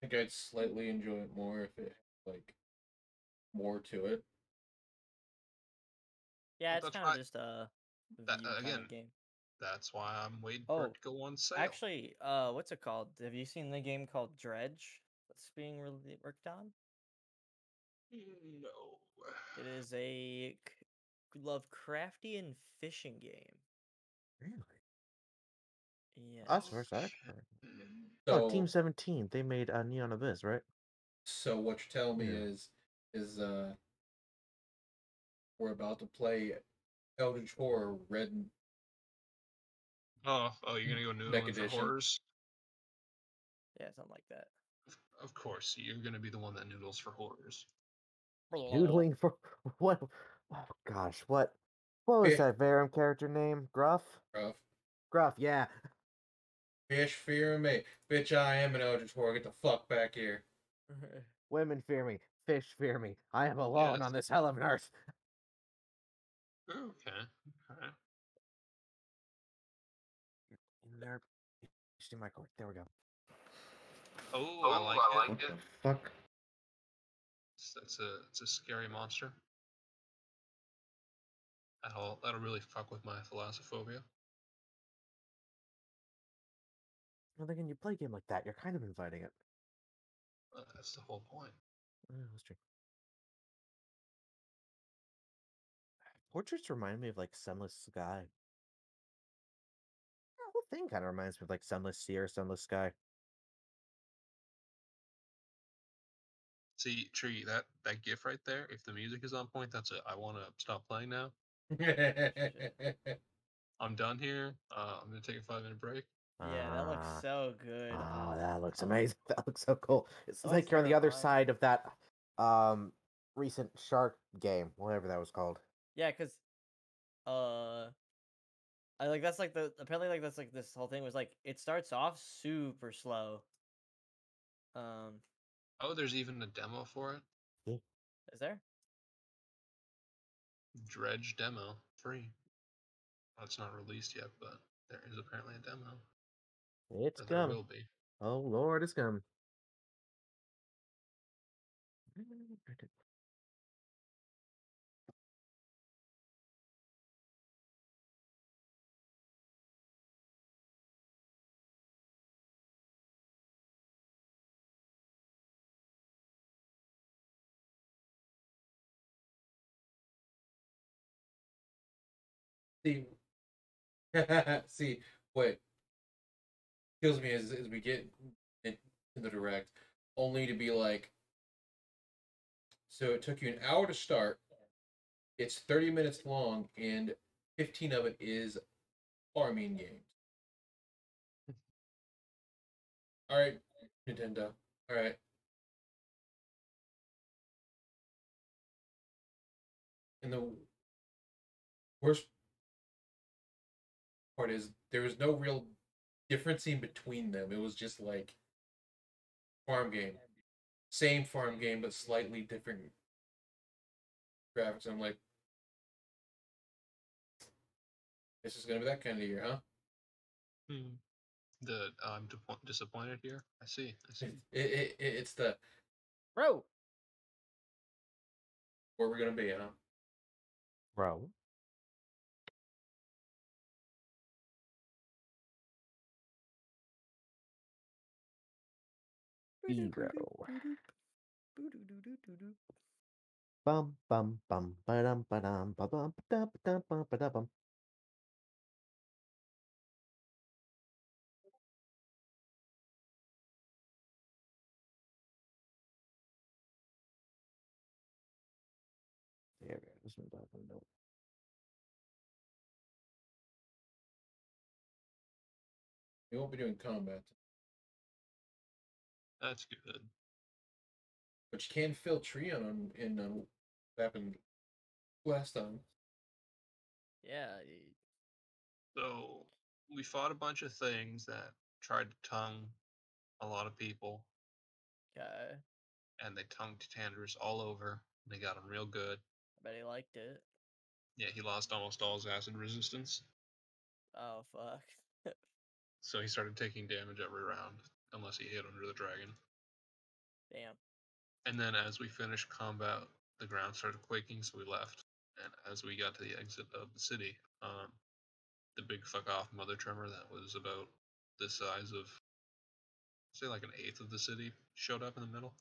think I'd slightly enjoy it more if it had like more to it. Yeah, Well, it's that's kind of why just a that view kind again. of game. That's why I'm waiting for it Oh, to go on sale. actually, what's it called? Have you seen the game called Dredge that's being really worked on? No. It is a Lovecraftian fishing game. Really? That's the Yes. first I've heard. Oh, Team So 17. They made Neon Abyss, right? so what you're telling me Yeah. is we're about to play Eldritch Horror Red Oh, you're gonna go Neck noodling for Edition. horrors? Yeah, something like that. Of course, you're gonna be the one that noodles for horrors. Noodling for what? Oh gosh, what was Fish, that Verum character name? Gruff? rough. Gruff, yeah. Fish fear me. Bitch, I am an Eldritch Horror. Get the fuck back here. Women fear me. Fish fear me. I am alone Yes. on this hell of an earth. Okay. Okay. In there. Interesting microwave. There we go. Oh, I like it. What the fuck? It's a scary monster. That'll really fuck with my thalassophobia. Well, then when you play a game like that, you're kind of inviting it. That's the whole point. That's true. Portraits remind me of like Sunless Sky. The whole thing kind of reminds me of like Sunless Sea or Sunless Sky. See, Tree, that gif right there. If the music is on point, that's it. I want to stop playing now. I'm done here. I'm gonna take a 5-minute break. Yeah, that looks so good. Oh, that looks amazing. That looks so cool. It's Oh, like you're on the other terrifying. side of that recent shark game, whatever that was called. Yeah, cause I like that's like the apparently like that's like this whole thing was like it starts off super slow. Um, Oh, there's even a demo for it. is there? Dredge demo, free. Well, it's not released yet, but there is apparently a demo. It's Or there come. will be. Oh Lord, it's come. See, see, what kills me is we get in the direct, only to be like, so it took you an hour to start. It's 30 minutes long, and 15 of it is farming games. All right, Nintendo. All right. And the worst part is there was no real difference in between them. It was just like farm game, same farm game, but slightly different graphics. I'm like, this is gonna be that kind of year, huh? Hmm. I'm disappointed here. I see. I see. It's the Bro, where we're gonna be, huh? Bro. Hero. Bum bum bum ba-dum ba-dum ba-bum ba-dum ba-dum ba-dum ba-dum. There we go. Just move that window. We won't be doing combat, That's good. but you can fill tree on in what happened last time. yeah, So we fought a bunch of things that tried to tongue a lot of people, okay. and they tongued Tandris all over. And they got him real good. I bet he liked it. Yeah, he lost almost all his acid resistance, Oh fuck. so he started taking damage every round, unless he hit under the dragon. Damn. And then as we finished combat, the ground started quaking, so we left. And as we got to the exit of the city, the big fuck off mother tremor that was about the size of, say, like an eighth of the city showed up in the middle.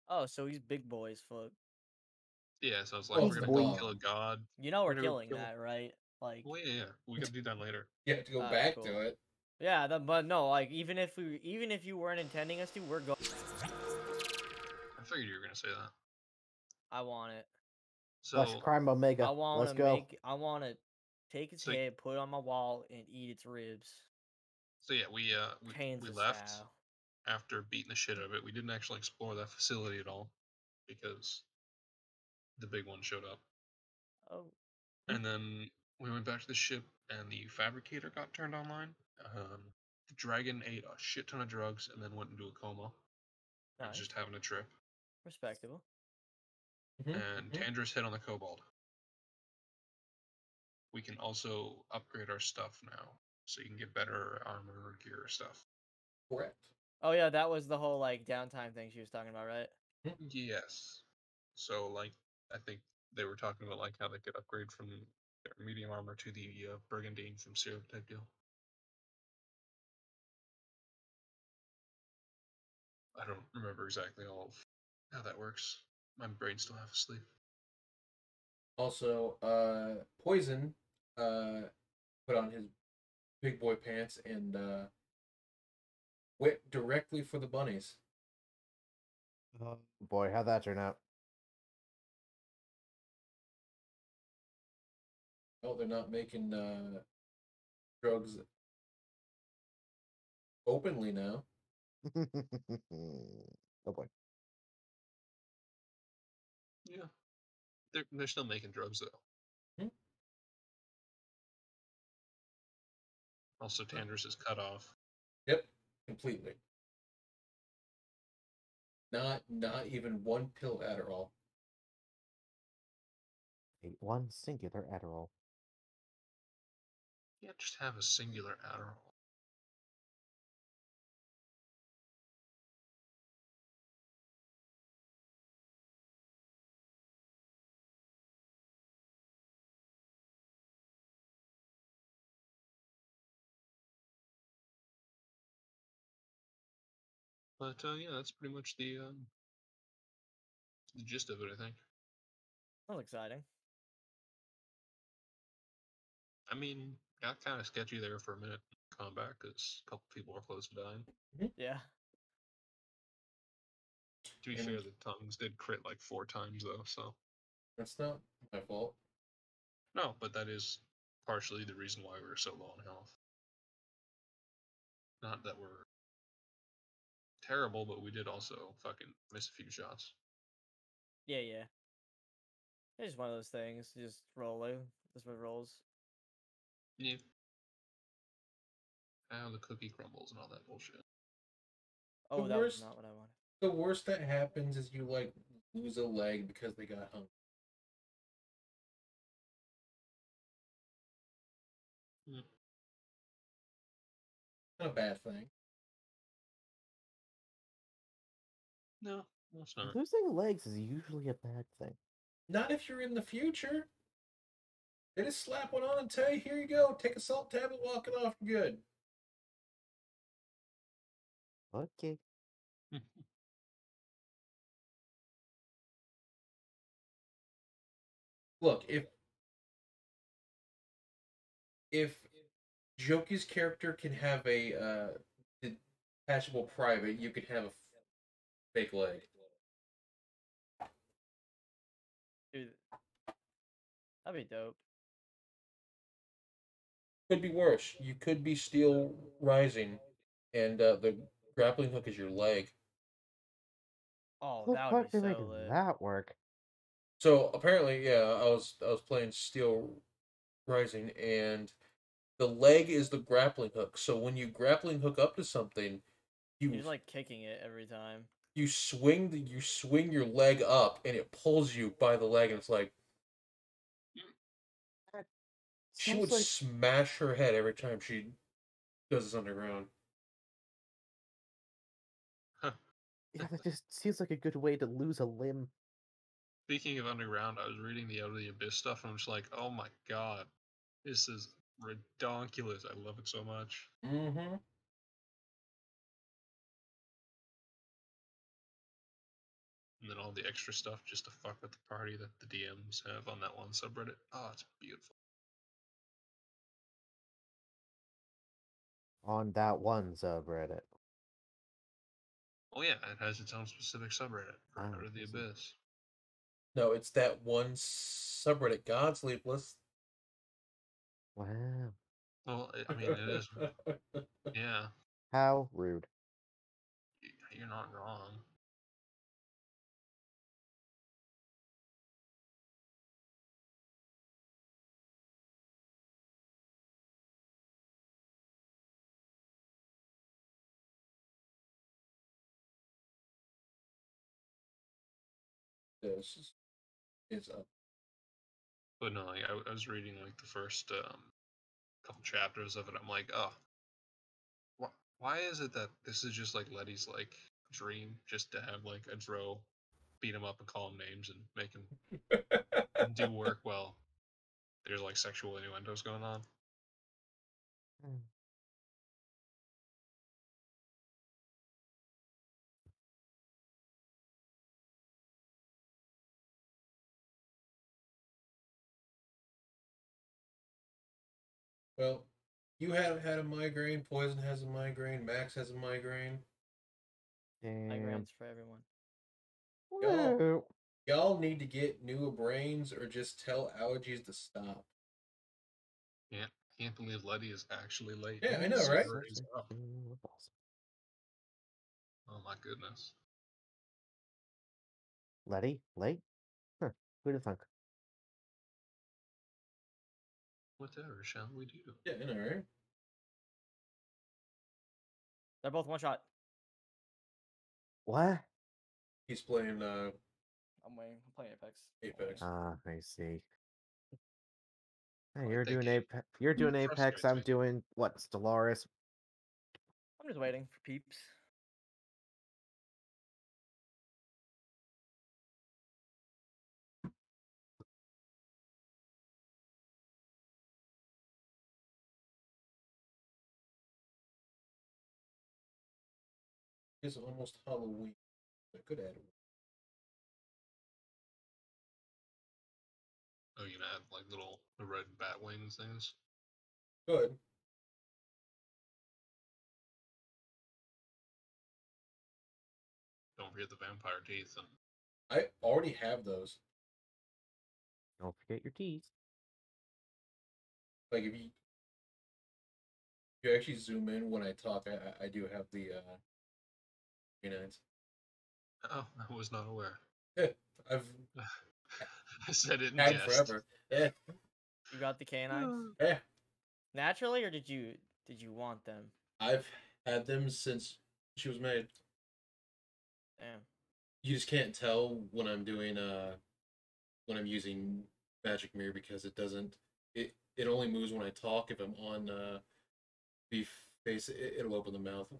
Oh, so he's big boys, fuck. Yeah, so I was Oh, like, it's we're the gonna go dog. kill a god. You know we're gonna go killing kill- that, right? Like, Well, yeah, we gotta do that later. You have to go Alright, back cool. to it. yeah, but no, like even if you weren't intending us to, we're going. I figured you were gonna say that. I want it. Flesh So Crime Omega. I want Let's to go. make. I want to take its So- head, put it on my wall, and eat its ribs. So yeah, we Kansas left style. after beating the shit out of it. We didn't actually explore that facility at all because the big one showed up. Oh, And then we went back to the ship, and the fabricator got turned online. The dragon ate a shit ton of drugs and then went into a coma. I was nice, just having a trip. respectable. And Tandra's hit on the kobold. We can also upgrade our stuff now, so you can get better armor or gear or stuff. Correct. Oh yeah, that was the whole like downtime thing she was talking about, right? Yes. So like, I think they were talking about like how they could upgrade from their medium armor to the brigandine from Syrup type deal. I don't remember exactly all of how that works. My brain's still half asleep. Also, Poison put on his big boy pants and went directly for the bunnies. Oh boy, how'd that turn out? Oh, they're not making drugs openly now. Oh boy. Yeah. They're still making drugs though. Hmm. Also, Tandra's is cut off. Yep, completely. Not even one pill Adderall. One singular Adderall. Yeah, just have a singular Adderall. But yeah, that's pretty much the gist of it, I think. Sounds exciting. I mean, got kind of sketchy there for a minute in combat because a couple people were close to dying. Yeah. To be And- fair, the tongues did crit like 4 times though, so That's not my fault. no, but that is partially the reason why we were so low on health. Not that we're terrible, but we did also fucking miss a few shots. Yeah, yeah. It's just one of those things. Just rolling. That's what rolls. Yeah. How the cookie crumbles and all that bullshit. Oh, The that was worst- not what I wanted. The worst that happens is you like lose a leg because they got hungry. Hmm. Not a bad thing. No, it's not. Losing legs is usually a bad thing. Not if you're in the future. They just slap one on and tell you, here you go, take a salt tablet, walk it off, you're good. Okay. Look, if Joki's character can have a detachable private, you can have a fake leg. Dude, that'd be dope. Could be worse. You could be Steel Rising, and the grappling hook is your leg. Oh, How the that would fuck be did they so make lit. that work? So apparently, yeah, I was playing Steel Rising, and the leg is the grappling hook. So when you grappling hook up to something, You're you just like kicking it every time. you swing your leg up, and it pulls you by the leg, and it's like she Sounds would like smash her head every time she does this underground. Yeah, that just seems like a good way to lose a limb. Speaking of underground, I was reading the Out of the Abyss stuff, and I'm just like, oh my god, this is redonkulous. I love it so much. Mm-hmm. And then all the extra stuff just to fuck with the party that the DMs have on that one subreddit. Oh, it's beautiful. On that one subreddit. Oh yeah, it has its own specific subreddit for Ah, Out of the I see. Abyss. No, it's that one subreddit, God Sleepless. Wow. Well, I mean, it is. Yeah, How rude. you're not wrong. This is up. But no, like, I was reading like the first couple chapters of it. I'm like, oh, why is it that this is just like Letty's like dream, just to have like a Dro beat him up and call him names and make him do work while there's like sexual innuendos going on. Hmm. Well, you have had a migraine. Poison has a migraine. Max has a migraine. Damn. Migraines for everyone. Y'all, Whoa. y'all need to get newer brains or just tell allergies to stop. Can't believe Letty is actually late. Yeah, I know, right? Summer is up. Oh my goodness. Letty? Late? Huh. Who'd have thunk? Whatever shall we do? Yeah, I know, right? They're both one shot. What? He's playing I'm waiting. I'm playing Apex. Apex. Ah, I see. Hey, Like you're that doing game Apex. You're doing Apex. frustrates I'm me. doing what? Stellaris. I'm just waiting for peeps. It's almost Halloween. I could add it. Oh, you gonna have like little red bat wings things? Good. Don't forget the vampire teeth and I already have those. Don't forget your teeth. Like if you actually zoom in when I talk, I do have the canines. oh, I was not aware. Yeah, I've I said it in had jest. forever. Yeah, You got the canines yeah. naturally, or did you want them? I've had them since she was made. Damn. You just can't tell when I'm doing when I'm using magic mirror because it doesn't it only moves when I talk. If I'm on the face, it'll open the mouth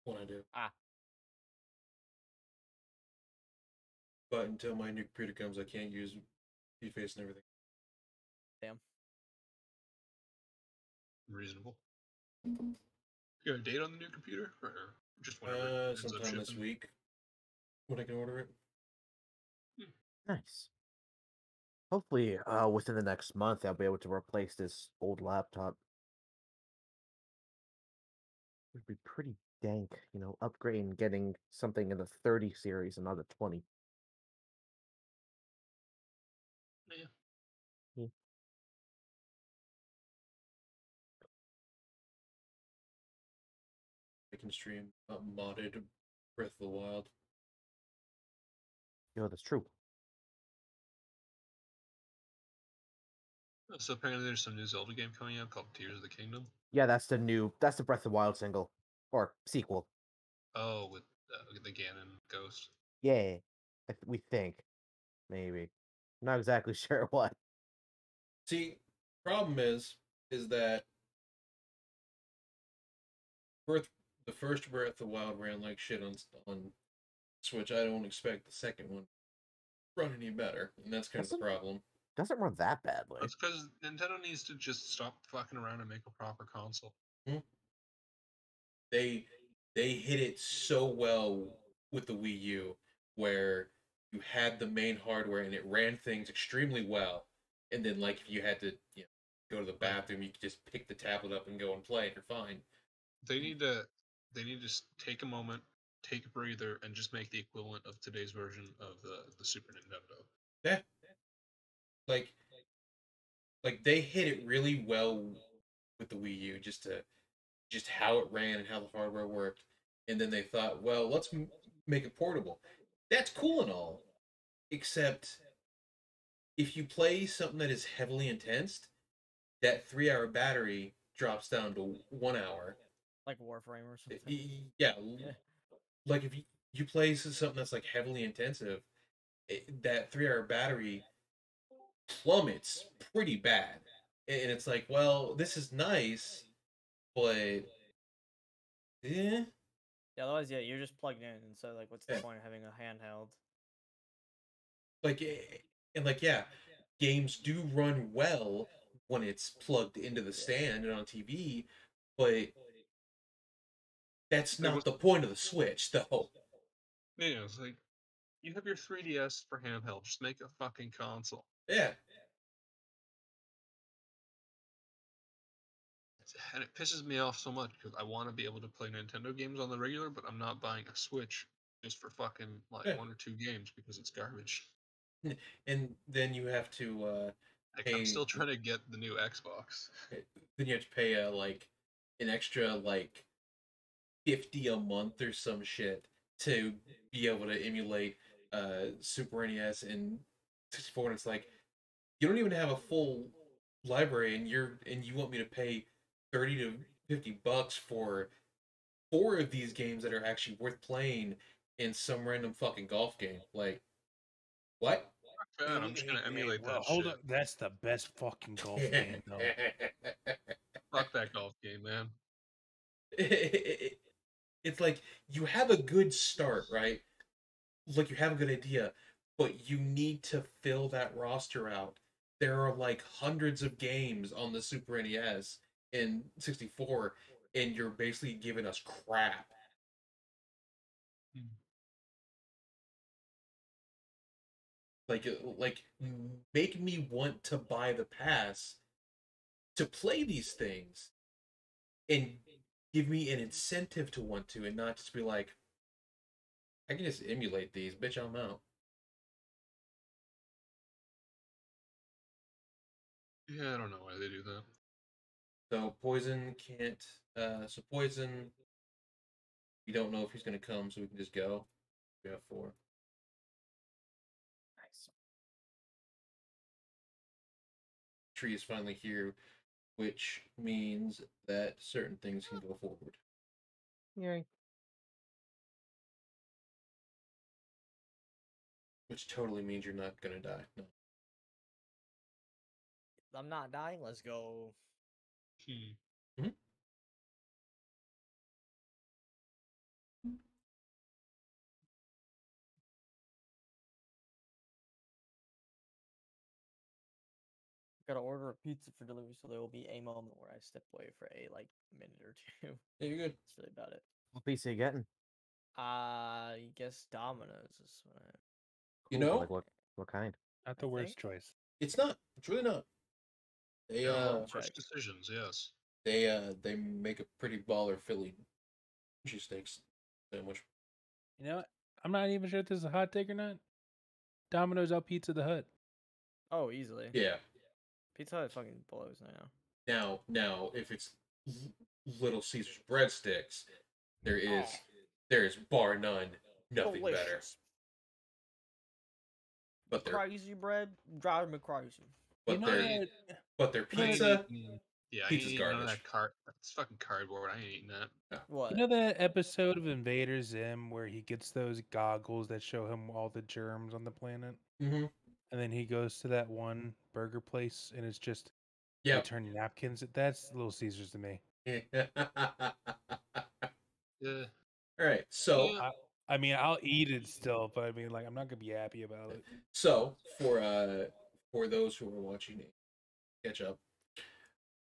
when I do. Ah. But until my new computer comes, I can't use the face and everything. Damn. Reasonable. You got a date on the new computer, or just whenever it ends up Sometime this shipping? week when I can order it. Nice. Hopefully, within the next month, I'll be able to replace this old laptop. It would be pretty dank, upgrading, getting something in the 30 series and not the 20. Yeah. Hmm. I can stream modded Breath of the Wild. That's true. So apparently there's some new Zelda game coming out called Tears of the Kingdom. Yeah, that's the Breath of the Wild single. Or sequel. Oh, with the Ganon ghost. Yeah, we think. Maybe. Not exactly sure what. See, problem is that the first Breath of the Wild ran like shit on Switch, I don't expect the second one to run any better, and that's kind of the Doesn't- problem. Doesn't run that badly. That's because Nintendo needs to just stop fucking around and make a proper console. They hit it so well with the Wii U, where you had the main hardware and it ran things extremely well, and then like if you had to go to the bathroom, you could just pick the tablet up and go and play, and you're fine. They need to take a moment, take a breather, and just make the equivalent of today's version of the Super Nintendo. Yeah, like they hit it really well with the Wii U, just how it ran and how the hardware worked, and then they thought, well, let's make it portable. That's cool and all, except if you play something that is heavily intense, that 3 hour battery drops down to 1 hour. Like Warframe or something. Yeah, like if you play something that's like heavily intensive, that 3 hour battery plummets pretty bad, and it's like, well, this is nice, but Yeah, otherwise, yeah, you're just plugged in, and so like, what's the Yeah. point of having a handheld? like and like yeah, games do run well when it's plugged into the stand and on TV, but that's not the point of the Switch, though. Yeah, it's like you have your 3DS for handheld. Just make a fucking console. Yeah, And it pisses me off so much because I want to be able to play Nintendo games on the regular, but I'm not buying a Switch just for fucking like Yeah. 1 or 2 games because it's garbage. and then you have to Like, Hey. I'm still trying to get the new Xbox. then you have to pay like an extra like 50 a month or some shit to be able to emulate Super NES and 64, and it's like you don't even have a full library, and you want me to pay 30 to 50 bucks for 4 of these games that are actually worth playing in some random fucking golf game. Like, what? Fuck that, I'm just gonna emulate well, that hold shit. up. That's the best fucking golf game, though. Fuck that golf game, man. It's like you have a good start, right? Like you have a good idea, but you need to fill that roster out. There are like hundreds of games on the Super NES and 64, and you're basically giving us crap. Hmm. Like make me want to buy the pass to play these things, and give me an incentive to want to, and not just be like, I can just emulate these, bitch, I'm out. Yeah, I don't know why they do that. So Poison can't. So Poison, we don't know if he's gonna come, so we can just go. We have 4. Nice. Tree is finally here, which means that certain things can go forward. Yay. Which totally means you're not gonna die. No. I'm not dying. Let's go. Hmm. Gotta order a pizza for delivery, so there will be a moment where I step away for a like minute or two. Yeah, you're good. That's really about it. What piece are you getting? I guess Domino's is what I You Cool, know? like what kind? Not the I worst think- choice. It's not. It's really not. They Yeah, check. first decisions, yes. they make a pretty baller Philly cheesesteaks sandwich. You know what? I'm not even sure if this is a hot take or not. Domino's out Pizza the Hut. Oh, easily. Yeah. Pizza Hut fucking blows now. Now, if it's Little Caesars breadsticks, there is bar none nothing better. Delicious. But their Crazy bread drives me crazy. but You know their what? but their I ain't pizza. eating- yeah, I ain't pizza's eating none of garbage. that That's fucking cardboard. I ain't eating that. What? You know that episode of Invader Zim where he gets those goggles that show him all the germs on the planet? Mm-hmm. And then he goes to that one burger place and it's just Yeah. they turn napkins. That's Little Caesars to me. Yeah. All right. So Yeah. I mean, I'll eat it still, but I mean, like, I'm not gonna be happy about it. So for those who are watching catch up,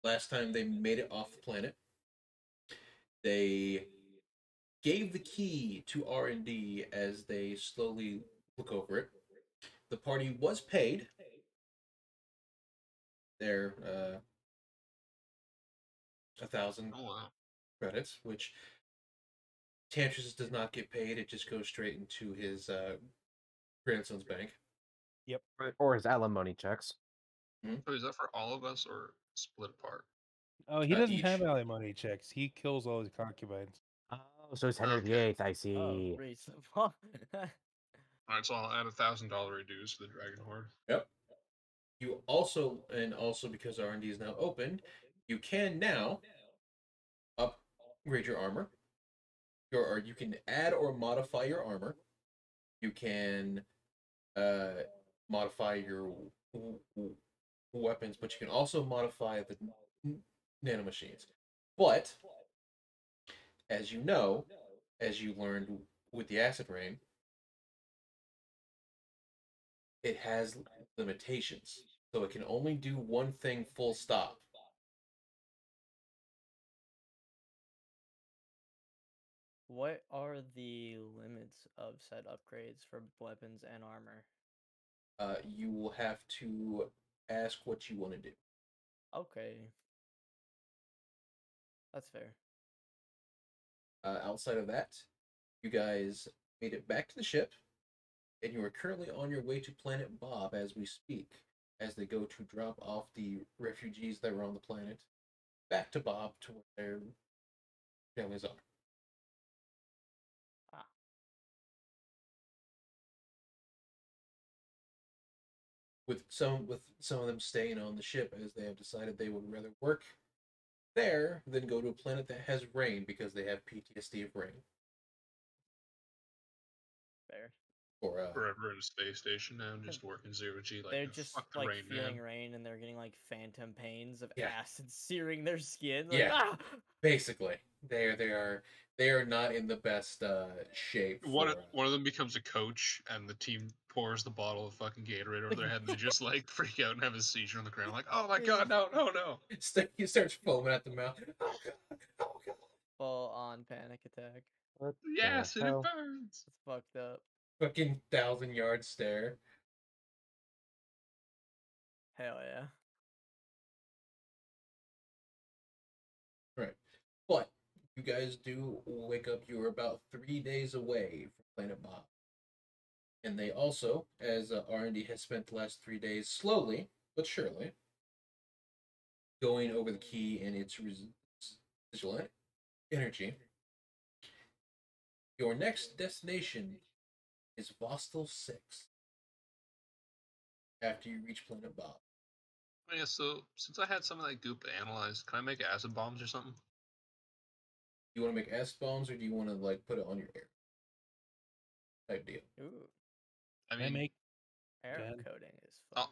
last time they made it off the planet, they gave the key to R&D as they slowly look over it. The party was paid their 1,000 Oh wow. credits, which Tantris does not get paid. It just goes straight into his grandson's bank. Or his alimony checks. So is that for all of us or split apart? Oh, he doesn't Each. have alimony checks. He kills all his concubines. Oh, so it's Henry Okay. VIII, I Oh, see. reasonable. All right, so I'll add $1,000 dues to the Dragon Horde. Yep. You also, and also because R&D is now open, you can now upgrade your armor. Or you can add or modify your armor. You can modify your weapons, but you can also modify the nanomachines. But as you know, as you learned with the acid rain, it has limitations. So it can only do one thing full stop. What are the limits of said upgrades for weapons and armor? You will have to ask what you want to do. Okay. That's fair. Outside of that, you guys made it back to the ship, and you are currently on your way to Planet Bob as we speak, as they go to drop off the refugees that were on the planet back to Bob to where their families are. Ah. With some of them staying on the ship as they have decided they would rather work there than go to a planet that has rain because they have PTSD of rain. Fair. Or Forever at a space station now, just working zero G. Like They're just fuck the like rain, feeling man. rain and they're getting like phantom pains of Yeah. acid searing their skin. Like, Yeah. ah! basically, they are not in the best shape. One For, one of them becomes a coach, and the team pours the bottle of fucking Gatorade over their head, and they just like freak out and have a seizure on the ground. Like, oh my god, no, no, no! he starts foaming at the mouth. Oh god! Oh god! Full on panic attack. What Yes, the and it hell? burns. It's fucked up. Fucking 1,000-yard stare. Hell yeah. Right. But you guys do wake up. You are about 3 days away from Planet Bob. And they also, as R&D has spent the last 3 days slowly but surely going over the key and its residual energy, your next destination is Vostel 6 after you reach Planet Bob. Oh, yeah, so since I had some of that goop analyzed, can I make acid bombs or something? Do you want to make S bombs or do you want to like put it on your air? Type deal. Ooh. I Can I mean, make Air Gun. coating is fun.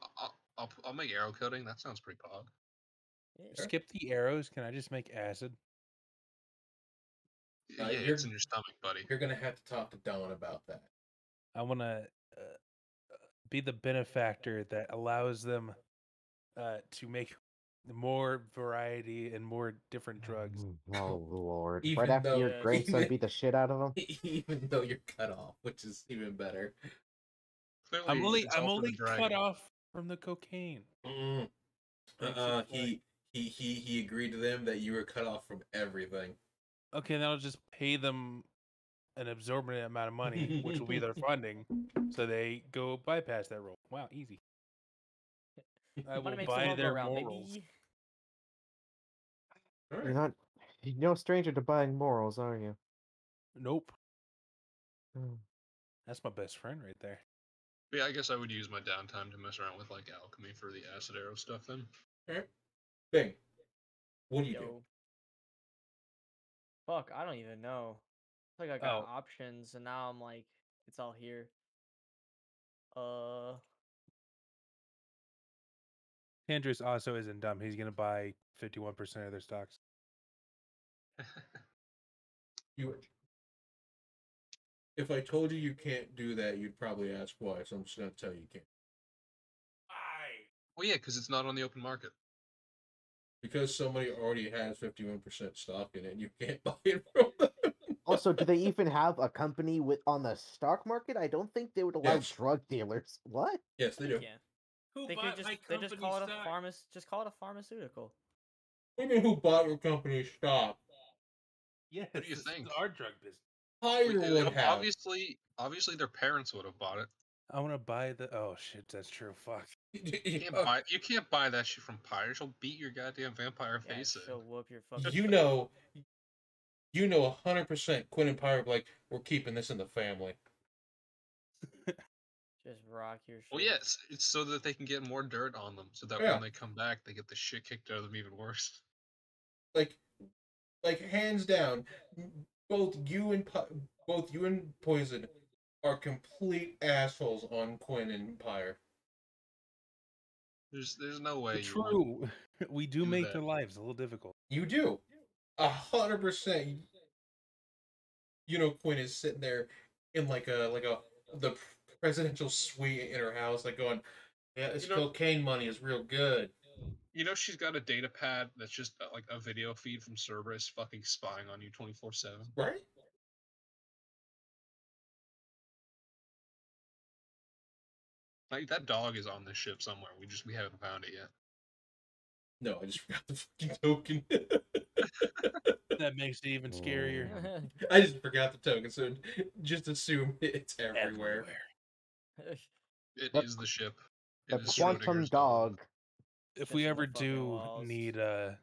I'll make arrow coating. That sounds pretty pog. Yeah. Sure. skip the arrows? Can I just make acid? Yeah, you're- it's in your stomach, buddy. You're gonna have to talk to Don about that. I want to be the benefactor that allows them to make more variety and more different drugs. Oh lord! Even Right after though- your Yes. grandson even- beat the shit out of him. Even though you're cut off, which is even better. Clearly, I'm only it's all for the cut dragon. off from the cocaine. Mm. Makes it He agreed to them that you were cut off from everything. Okay, then I'll just pay them an absorbent amount of money, which will be their funding, so they go bypass that rule. Wow, easy. I will Money makes the buy world go their round, morals. baby. All You're right. not. You're no stranger to buying morals, are you? Nope, Hmm. that's my best friend right there. But yeah, I guess I would use my downtime to mess around with like alchemy for the acid arrow stuff then. All right. Bing. What do you do? Yo. Fuck, I don't even know. It's like I got options and now I'm like, it's all here. Tandris also isn't dumb. He's gonna buy 51% of their stocks. You If I told you you can't do that, you'd probably ask why. So I'm just gonna tell you you can't. Well, yeah, because it's not on the open market. Because somebody already has 51% stock in it, you can't buy it from them. Also, do they even have a company with on the stock market? I don't think they would allow Yes. drug dealers. What? Yes, they do. Yeah. Who They bought could my just they just company call it stock? just call it a pharmaceutical. What do you mean who bought your company's stock? Yes, What do you this think? is our drug business. Higher would have. Obviously, their parents would have bought it. I want to buy the. Oh shit, that's true. Fuck. You can't buy that shit from Pyre. She'll beat your goddamn vampire Yeah, face in. she'll whoop your fucking. You know 100% Quinn and Pyre like, we're keeping this in the family. Just rock your shit. Well, yes, it's so that they can get more dirt on them, so that Yeah. when they come back, they get the shit kicked out of them even worse. Like hands down, both you and Poison are complete assholes on Quinn and Pyre. There's no way you would. True. We do do make that. their lives a little difficult. You do. 100%. You know Quinn is sitting there in like the presidential suite in her house, like going, yeah, this cocaine money is real good. You know she's got a data pad that's just like a video feed from Cerberus fucking spying on you 24/7. Right? Like that dog is on this ship somewhere. We haven't found it yet. No, I just forgot the fucking token. That makes it even scarier. I just forgot the token, so just assume it's everywhere. It Yep. is the ship. The It is quantum Schrodinger's dog. If Just we in the ever fucking do walls. need to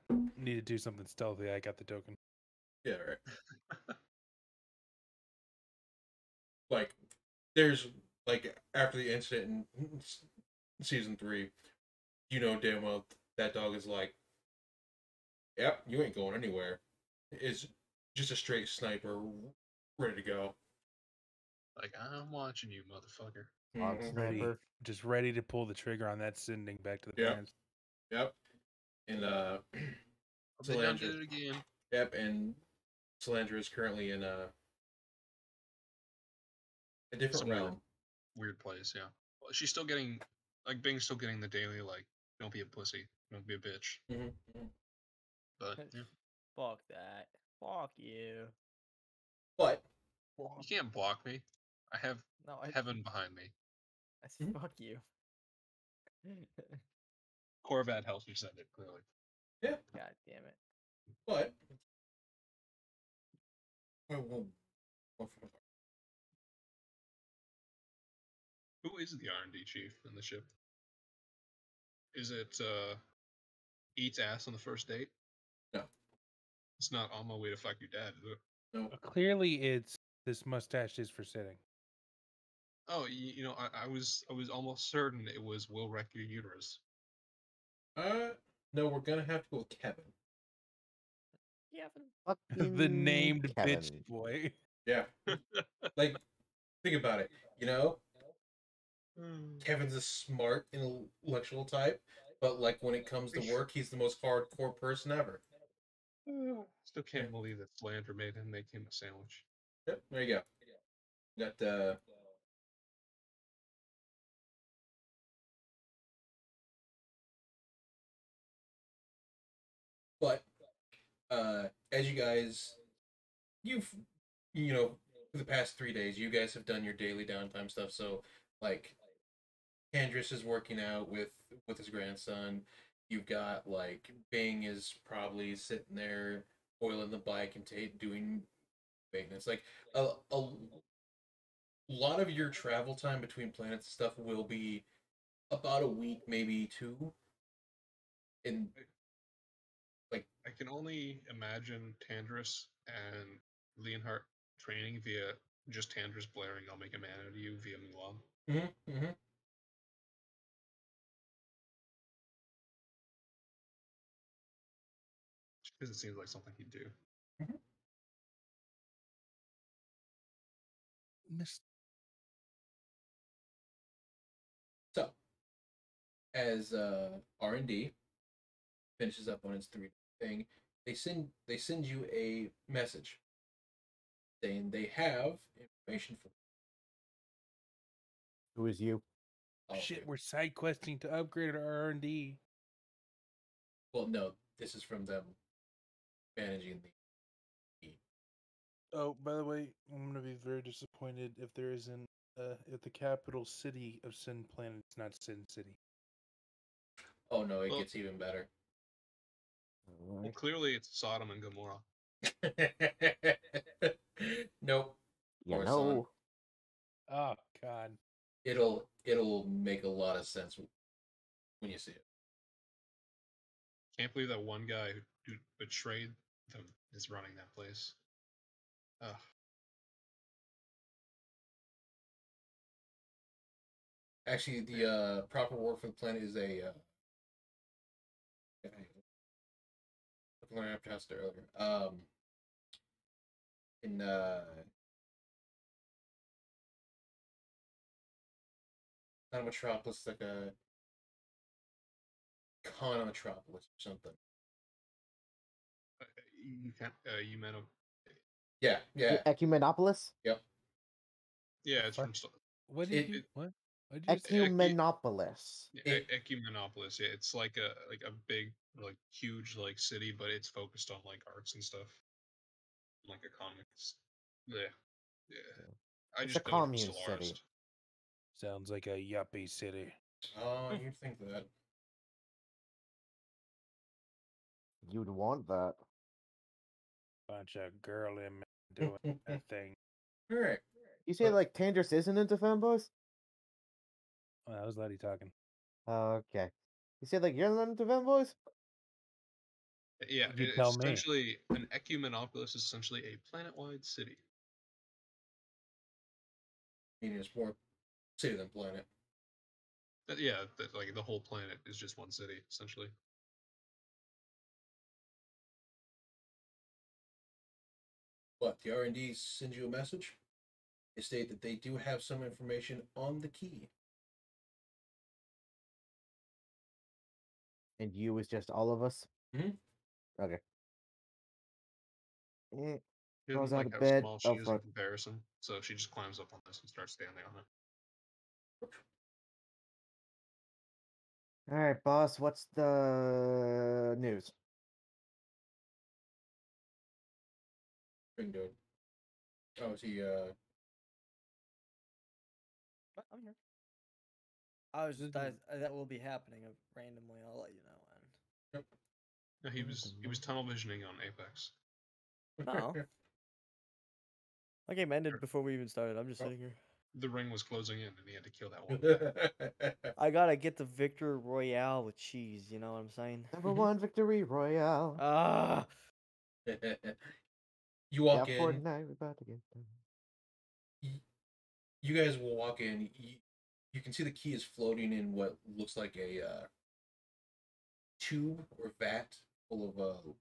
do something stealthy, I got the token. Yeah, right. Like, there's like after the incident in season 3, you know damn well that dog is like, yep, you ain't going anywhere. It's just a straight sniper, ready to go. Like, I'm watching you, motherfucker. Dog Mhm. sniper. Just ready to pull the trigger on that sending back to the Yep. parents. Yep. And They done Solandra. did it again. Yep, and Solandra is currently in a different Some weird- realm. Weird place, yeah. Well, she's still getting, like, Bing's still getting the daily, like, don't be a pussy, don't be a bitch. Mm-hmm. But, yeah. Fuck that. Fuck you. But You can't block me. I have No, I heaven behind me. I said fuck you. Corvat helps me send it, clearly. yeah, God damn it. but I won't. Who is the R&D chief in the ship? Is it, eats ass on the first date? No. It's not on my way to fuck your dad, is it? No. Clearly, it's this mustache is for sitting. Oh, you know, I was almost certain it was will wreck your uterus. No, we're gonna have to go with Kevin. Yeah. The named Kevin. bitch boy. Yeah. Like, think about it. You know, Kevin's a smart, intellectual type, but like when it comes to work, he's the most hardcore person ever. Still can't believe that Slander made him make him a sandwich. Yep, there you go. Got but as you guys, you know, for the past 3 days, you guys have done your daily downtime stuff. So like, Andrus is working out with his grandson. You've got like Bing is probably sitting there oiling the bike and doing maintenance. Like a lot of your travel time between planets and stuff will be about a week, maybe 2. And like, I can only imagine Tandris and Leonhardt training via just Tandris blaring "I'll make a man out of you" via Mulan. mm-hmm. Because it seems like something he'd do. So as R&D finishes up on its 3 thing, they send you a message. saying they have information for Who is you? all of Shit, you. we're side questing to upgrade our R&D. Well, no, this is from them managing the. Oh, by the way, I'm gonna be very disappointed if there isn't if the capital city of Sin Planet is not Sin City. Oh no, it Well- gets even better. Well, Alright. clearly it's Sodom and Gomorrah. Nope. You Or know. Oh God. It'll make a lot of sense when you see it. Can't believe that one guy who betrayed them is running that place. Ugh. Actually, the proper word for the planet is a. I passed it earlier. In not a metropolis, like a conotropolis or something. You can't. You meant a. Yeah, yeah, Ecumenopolis? yep. Yeah, it's Fuck. from What did It- you? What? What did you say? Ecumenopolis. Ecumenopolis. Yeah, it's like a big like huge like city, but it's focused on like arts and stuff, like economics. Yeah, yeah. I It's just a go from commune Solaris. city. Sounds like a yuppie city. Oh, you'd think that. You'd want that. Bunch of girly men doing that thing. All right. You say But- like Tandris isn't into fanboys? Oh, that was Letty talking. Okay. You say like you're not into fanboys? Yeah, You it's tell me. essentially an ecumenopolis is essentially a planet-wide city. Meaning it's more city than planet. Yeah, like the whole planet is just one city essentially. But the R&D sends you a message. They state that they do have some information on the key. And you is just all of us? Mhm. Okay. Eh, She Crawls doesn't out like of how bed. small she Oh, is in fuck. comparison, so she just climbs up on this and starts standing on it. Alright, boss, what's the news? Ring dude. Oh, is he What? I'm here. I was just that will be happening randomly. I'll let you know. And No, he was tunnel visioning on Apex. No. my game ended before we even started. I'm just sitting here. The ring was closing in, and he had to kill that one. I gotta get the Victor Royale with cheese. You know what I'm saying? Number one victory royale. Ah. You walk Yeah, in. Fortnite, we're about to get done. You guys will walk in. You can see the key is floating in what looks like a tube or vat full of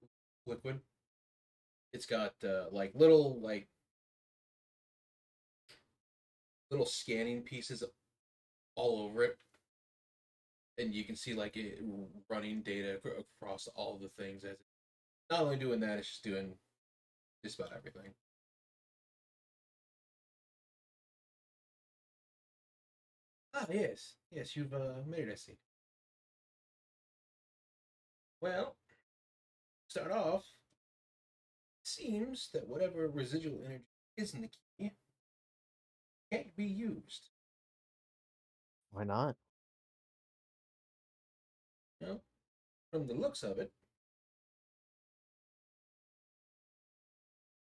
liquid. It's got like little scanning pieces all over it, and you can see like it running data across all the things. As not only doing that, it's just doing just about everything. Ah, yes, you've made it. I see. Well, start off. Seems that whatever residual energy is in the key can't be used. Why not? You know, from the looks of it,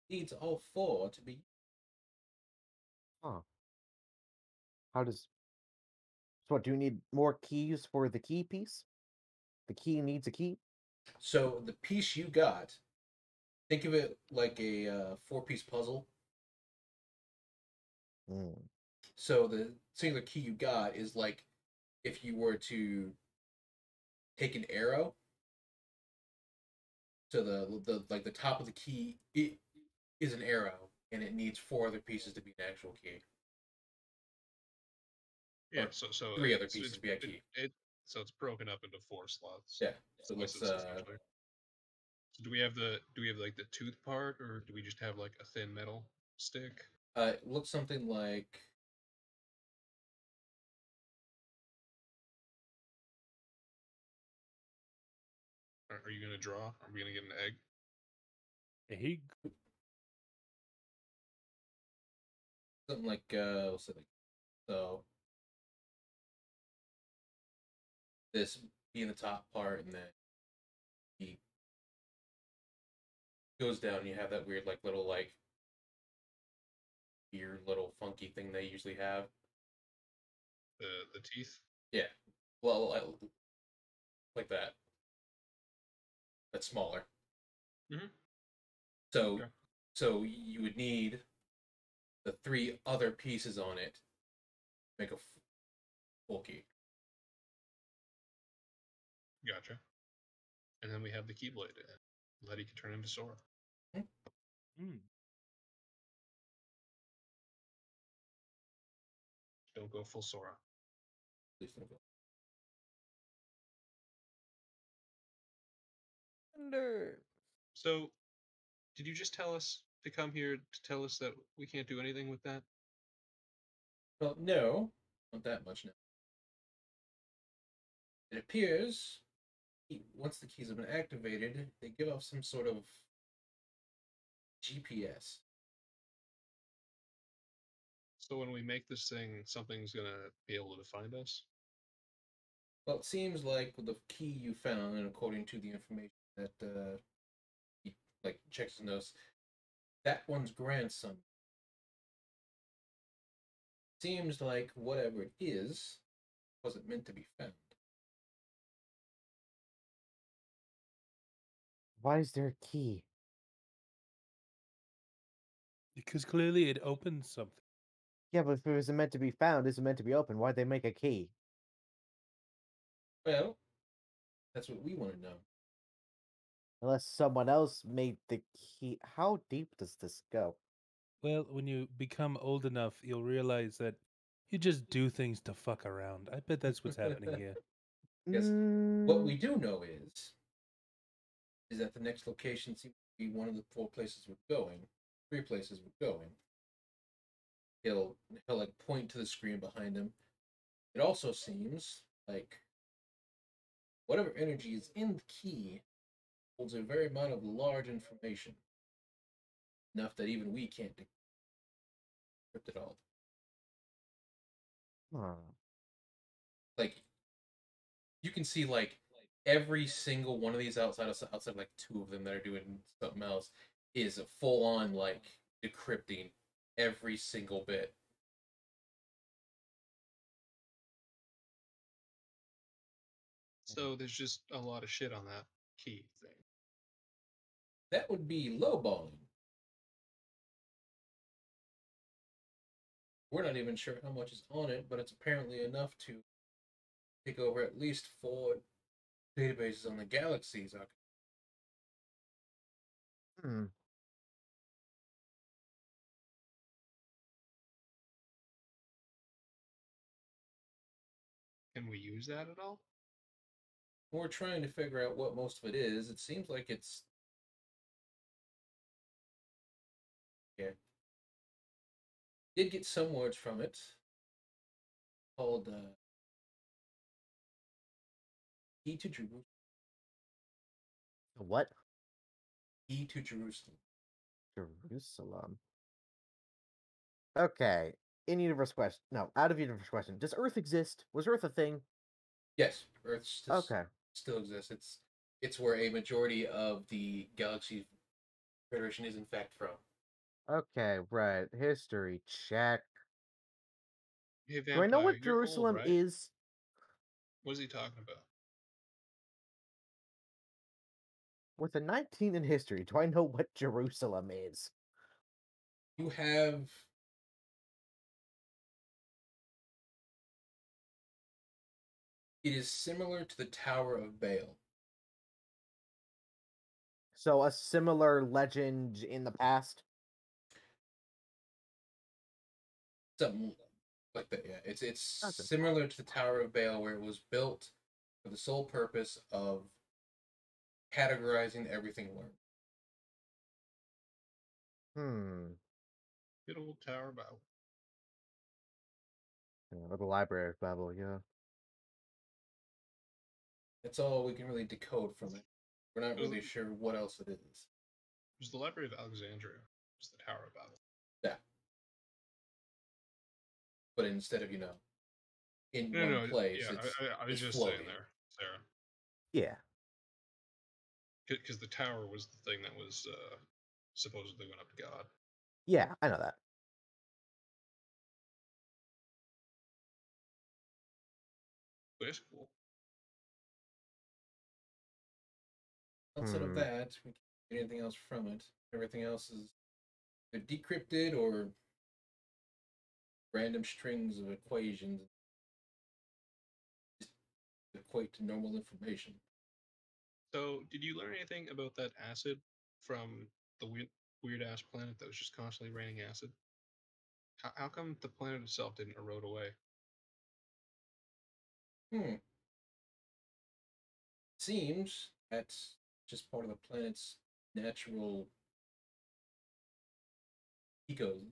needs all four to be. Huh. How does... So what, do you need more keys for the key piece? The key needs a key? So the piece you got, think of it like a four-piece puzzle. Hmm. So the singular key you got is like if you were to take an arrow. So the like the top of the key it is an arrow, and it needs four other pieces to be an actual key. Yeah, Or so three other it's- pieces to be a key. So it's broken up into 4 slots. Yeah. So let's essentially. So do we have like the tooth part, or do we just have like a thin metal? stick? It looks something like Are you gonna draw? Are we gonna get an egg? Egg. what's it like? So this being the top part, and then he goes down. And you have that weird, like little, like weird little funky thing they usually have. The teeth? Yeah, well, like that. That's smaller. Mhm. So, Okay. so you would need the 3 other pieces on it to make a full key. Gotcha. And then we have the Keyblade. And Letty can turn into Sora. Mm. She'll go full Sora. At least in the film. Thunder. So, did you just tell us to come here to tell us that we can't do anything with that? Well, no, not that much now. It appears once the keys have been activated, they give off some sort of GPS. So when we make this thing, something's gonna be able to find us? Well, it seems like with the key you found, and according to the information that he like checks his notes, that one's grandson. Seems like whatever it is wasn't meant to be found. Why is there a key? Because clearly it opens something. Yeah, but if it wasn't meant to be found, isn't meant to be open, why'd they make a key? Well, that's what we want to know. Unless someone else made the key. How deep does this go? Well, when you become old enough, you'll realize that you just do things to fuck around. I bet that's what's happening here. Yes. What Mm, we do know is that the next location seems to be one of the 4 places we're going, 3 places we're going. He'll like point to the screen behind him. It also seems like whatever energy is in the key holds a very amount of large information, enough that even we can't decrypt it all. huh. Like you can see like every single one of these outside like 2 of them that are doing something else is full on like decrypting every single bit. So there's just a lot of shit on that key thing. That would be lowballing. We're not even sure how much is on it, but it's apparently enough to take over at least 4 databases on the galaxies. Hmm. Can we use that at all? We're trying to figure out what most of it is. It seems like it's did get some words from it called Key to Jerusalem. What? Key to Jerusalem. Jerusalem. Okay. In universe question. No, out of universe question. Does Earth exist? Was Earth a thing? Yes, Earth Okay. still exists. It's where a majority of the galaxy Federation is in fact from. Okay, right. History check. Hey, Do I know Vampire, what you're old, Jerusalem right? is? What is he talking about? With a 19 in history, do I know what Jerusalem is? You have it is similar to the Tower of Babel. So a similar legend in the past? Something like that, yeah. It's Gotcha. similar to the Tower of Babel, where it was built for the sole purpose of categorizing everything learned. Hmm. Good old Tower of Babel. Or the Library of Babel, yeah. That's all we can really decode from it. We're not really sure what else it is. It was the Library of Alexandria. It was the Tower of Babel. Yeah. But instead of, in No, one no, place, yeah, it's I was it's just floating. saying there, Sarah. Yeah. Because the tower was the thing that was supposedly went up to God. Yeah, I know that. But it's cool. Outside of that, we can't get anything else from it. Everything else is either decrypted or random strings of equations just equate to normal information. So, did you learn anything about that acid from the weird ass planet that was just constantly raining acid? How come the planet itself didn't erode away? Seems that's just part of the planet's natural ecosystem.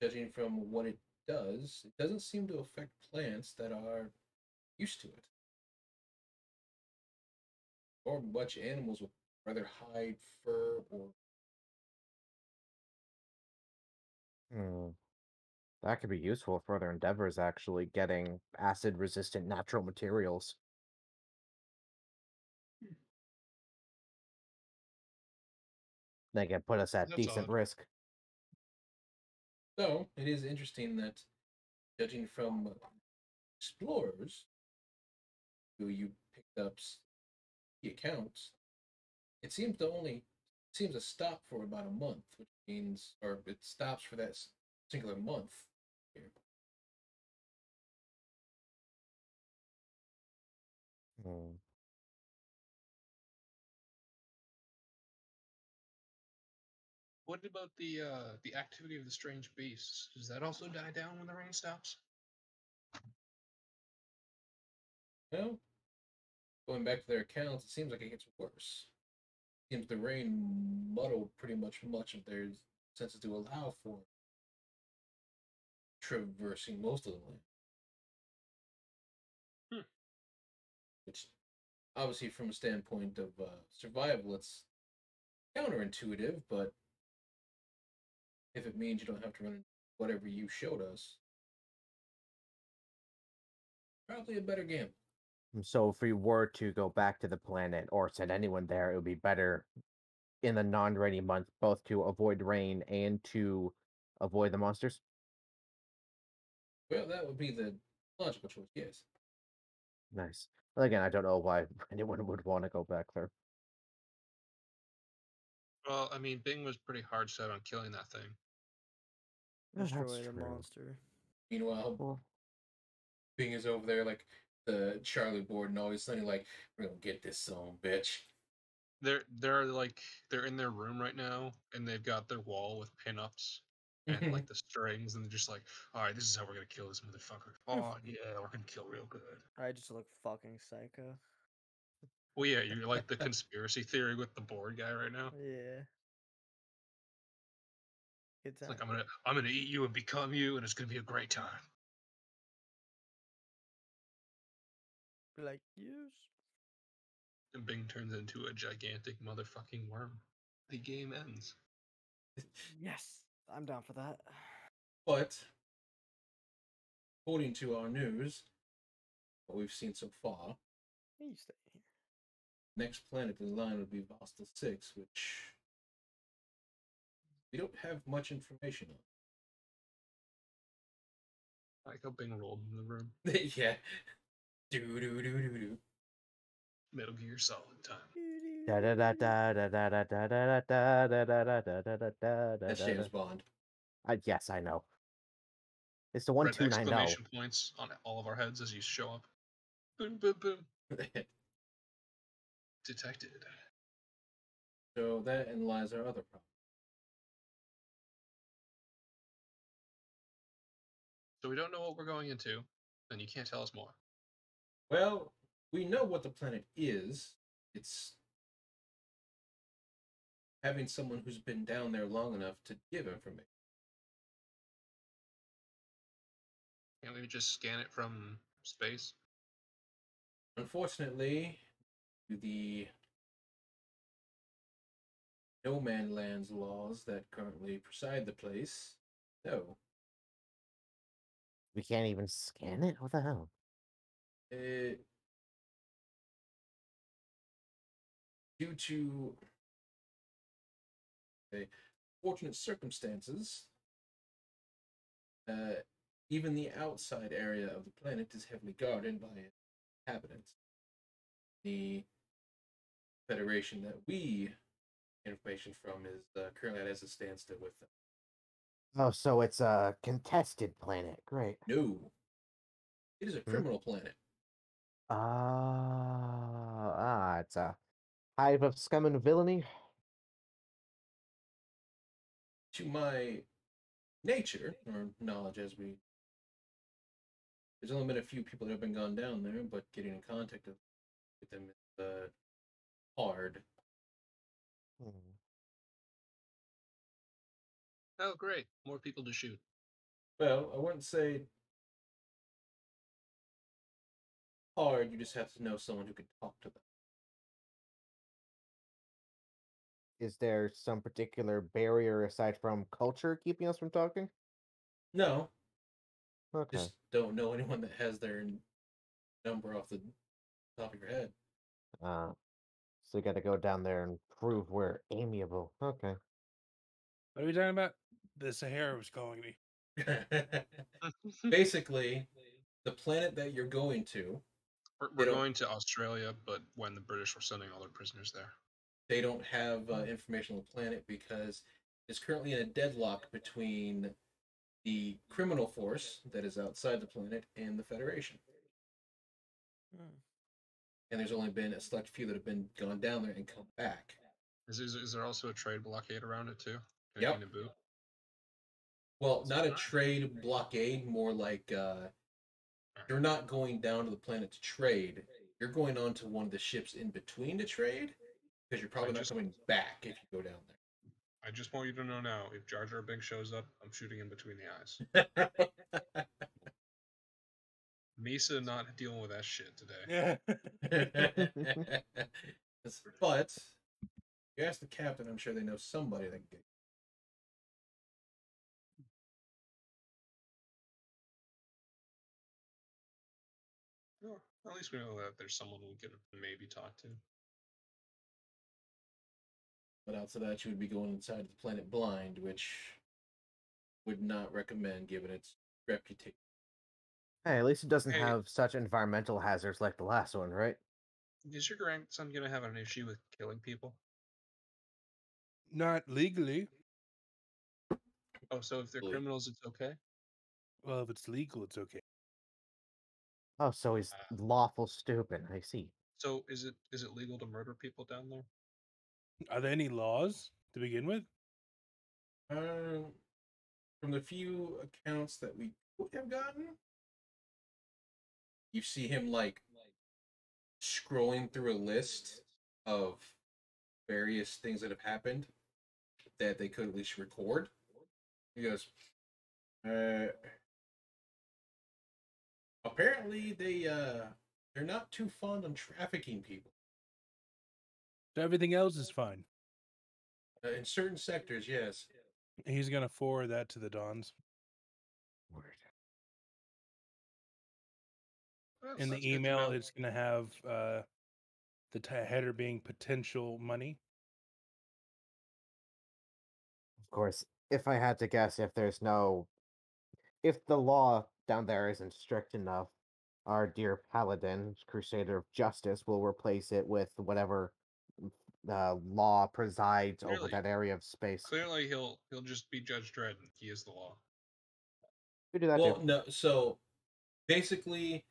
Judging from what it doesn't seem to affect plants that are used to it. Or much animals with rather hide, fur, or That could be useful for their endeavors, actually, getting acid-resistant natural materials. They can put us at That's decent odd. risk. so. It is interesting that, judging from explorers who you picked up the accounts, it seems to stop for about a month, which means, or it stops for that singular month here. Hmm. What about the activity of the strange beasts? Does that also die down when the rain stops? Well, going back to their accounts, it seems like it gets worse. Seems the rain muddled pretty much of their senses to allow for traversing most of the land. Which, obviously, from a standpoint of survival, it's counterintuitive, but if it means you don't have to run whatever you showed us, probably a better gamble. So if we were to go back to the planet or send anyone there, it would be better in the non-rainy month, both to avoid rain and to avoid the monsters. Well, that would be the logical choice, yes. Nice. Well, again, I don't know why anyone would want to go back there. Well, I mean, Bing was pretty hard set on killing that thing. Destroy That's the true. monster. Meanwhile, Well, Bing is over there like the Charlie board and always suddenly like, we're gonna get this son bitch. They're in their room right now, and they've got their wall with pinups and like the strings, and they're just like, all right, this is how we're gonna kill this motherfucker. Oh yeah, we're gonna kill real good. I just look fucking psycho. Well, yeah, you're like the conspiracy theory with the board guy right now. Yeah. Good It's time. like I'm gonna eat you and become you, and it's gonna be a great time. Be like, yes. And Bing turns into a gigantic motherfucking worm. The game ends. Yes. I'm down for that. But according to our news, what we've seen so far, You stay here. next planet in line would be Vosta 6, which we don't have much information I like how Bing rolled in the room. on. Yeah. Do do do do do. Metal Gear Solid time. da da da da da da da da da da da da da da da da da That's da. James Bond. Yes, I know. It's the 1290. Exclamation points on all of our heads as you show up. Boom, boom, boom. Detected. So that and lies our other problem. So we don't know what we're going into, and you can't tell us more. Well, we know what the planet is. It's having someone who's been down there long enough to give information. Can't we just scan it from space? Unfortunately, the no man lands laws that currently preside the place, no. We can't even scan it? What the hell? It, due to fortunate circumstances, even the outside area of the planet is heavily guarded by inhabitants. The Federation that we get information from is currently at a standstill with them. Oh, so it's a contested planet. Great. No, it is a criminal planet. It's a hive of scum and villainy. To my nature or knowledge, as we, there's only been a few people that have been gone down there, but getting in contact with them is hard. Hmm. Oh, great. More people to shoot. Well, I wouldn't say hard. You just have to know someone who can talk to them. Is there some particular barrier aside from culture keeping us from talking? No, Okay. just don't know anyone that has their number off the top of your head. So you got to go down there and prove we're amiable. Okay. What are we talking about? The Sahara was calling me. Basically, the planet that you're going to, We're don't- going to Australia, but when the British were sending all their prisoners there. they don't have information on the planet because it's currently in a deadlock between the criminal force that is outside the planet and the Federation. And there's only been a select few that have been gone down there and come back. Is there also a trade blockade around it too? Yep. In Naboo? Well, not a trade blockade, more like you're not going down to the planet to trade. You're going on to one of the ships in between to trade because you're probably not coming back if you go down there. I just want you to know now, if Jar Jar Binks shows up, I'm shooting him between the eyes. Misa not dealing with that shit today. But you ask the captain, I'm sure they know somebody that can get. Well, at least we know that there's someone we could maybe talk to. But outside of that, you would be going inside the planet blind, which would not recommend given its reputation. Hey, at least it doesn't Hey. have such environmental hazards like the last one, right? Is your grandson gonna have an issue with killing people? Not legally. Oh, so if they're Believe- criminals, it's okay? Well, if it's legal, it's okay. Oh, so he's lawful stupid. I see. So is it legal to murder people down there? Are there any laws to begin with? From the few accounts that we could have gotten, you see him like scrolling through a list of various things that have happened that they could at least record. He goes, apparently they're not too fond on trafficking people. So everything else is fine. In certain sectors, yes. He's gonna forward that to the Dons. Word. Well, In that's the good to email, know. it's gonna have the header being potential money. Of course, if I had to guess, if the law down there isn't strict enough, our dear Paladin, Crusader of Justice, will replace it with whatever law presides over Clearly. that area of space. Clearly, he'll just be Judge Dredd. And he is the law. We do that Well, too. no. So basically,